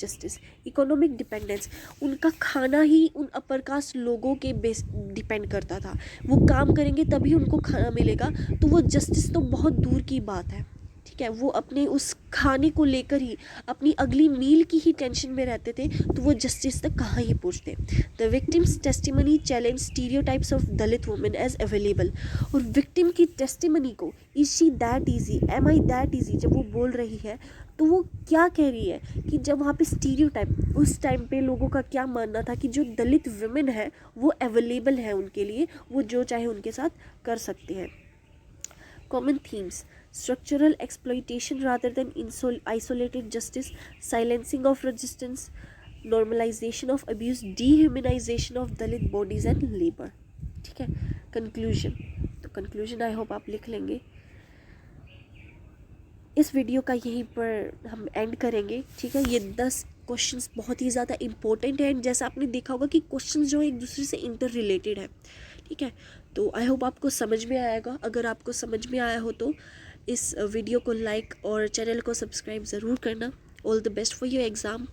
justice. Economic dependence, उनका खाना ही उन अपर कास्ट लोगों के बेस डिपेंड करता था। वो काम करेंगे तभी उनको खाना मिलेगा, तो वो जस्टिस तो बहुत दूर की बात है। ठीक है, वो अपने उस खाने को लेकर ही, अपनी अगली मील की ही टेंशन में रहते थे, तो वो जस्टिस तक कहाँ ही पहुँचते। The victim's testimony challenge stereotypes of Dalit women as available. और विक्टिम की टेस्टिमनी को, is she that easy, am I that easy, जब वो बोल रही है तो वो क्या कह रही है कि जब वहाँ पे स्टीरियोटाइप, उस टाइम पे लोगों का क्या मानना था कि जो दलित वुमेन है वो अवेलेबल है उनके लिए, वो जो चाहे उनके साथ कर सकते हैं। Common themes: structural exploitation rather than isolated justice, silencing of resistance, normalization of abuse, dehumanization of Dalit bodies and labor. ठीक है, conclusion, तो conclusion आई होप आप लिख लेंगे। इस वीडियो का यहीं पर हम एंड करेंगे। ठीक है, ये 10 क्वेश्चंस बहुत ही ज़्यादा इंपॉर्टेंट हैं, जैसा आपने देखा होगा कि क्वेश्चंस जो एक दूसरे से इंटर रिलेटेड है। ठीक है, तो आई होप आपको समझ में आएगा। अगर आपको समझ में आया हो तो इस वीडियो को लाइक और चैनल को सब्सक्राइब ज़रूर करना। All the best for your exam.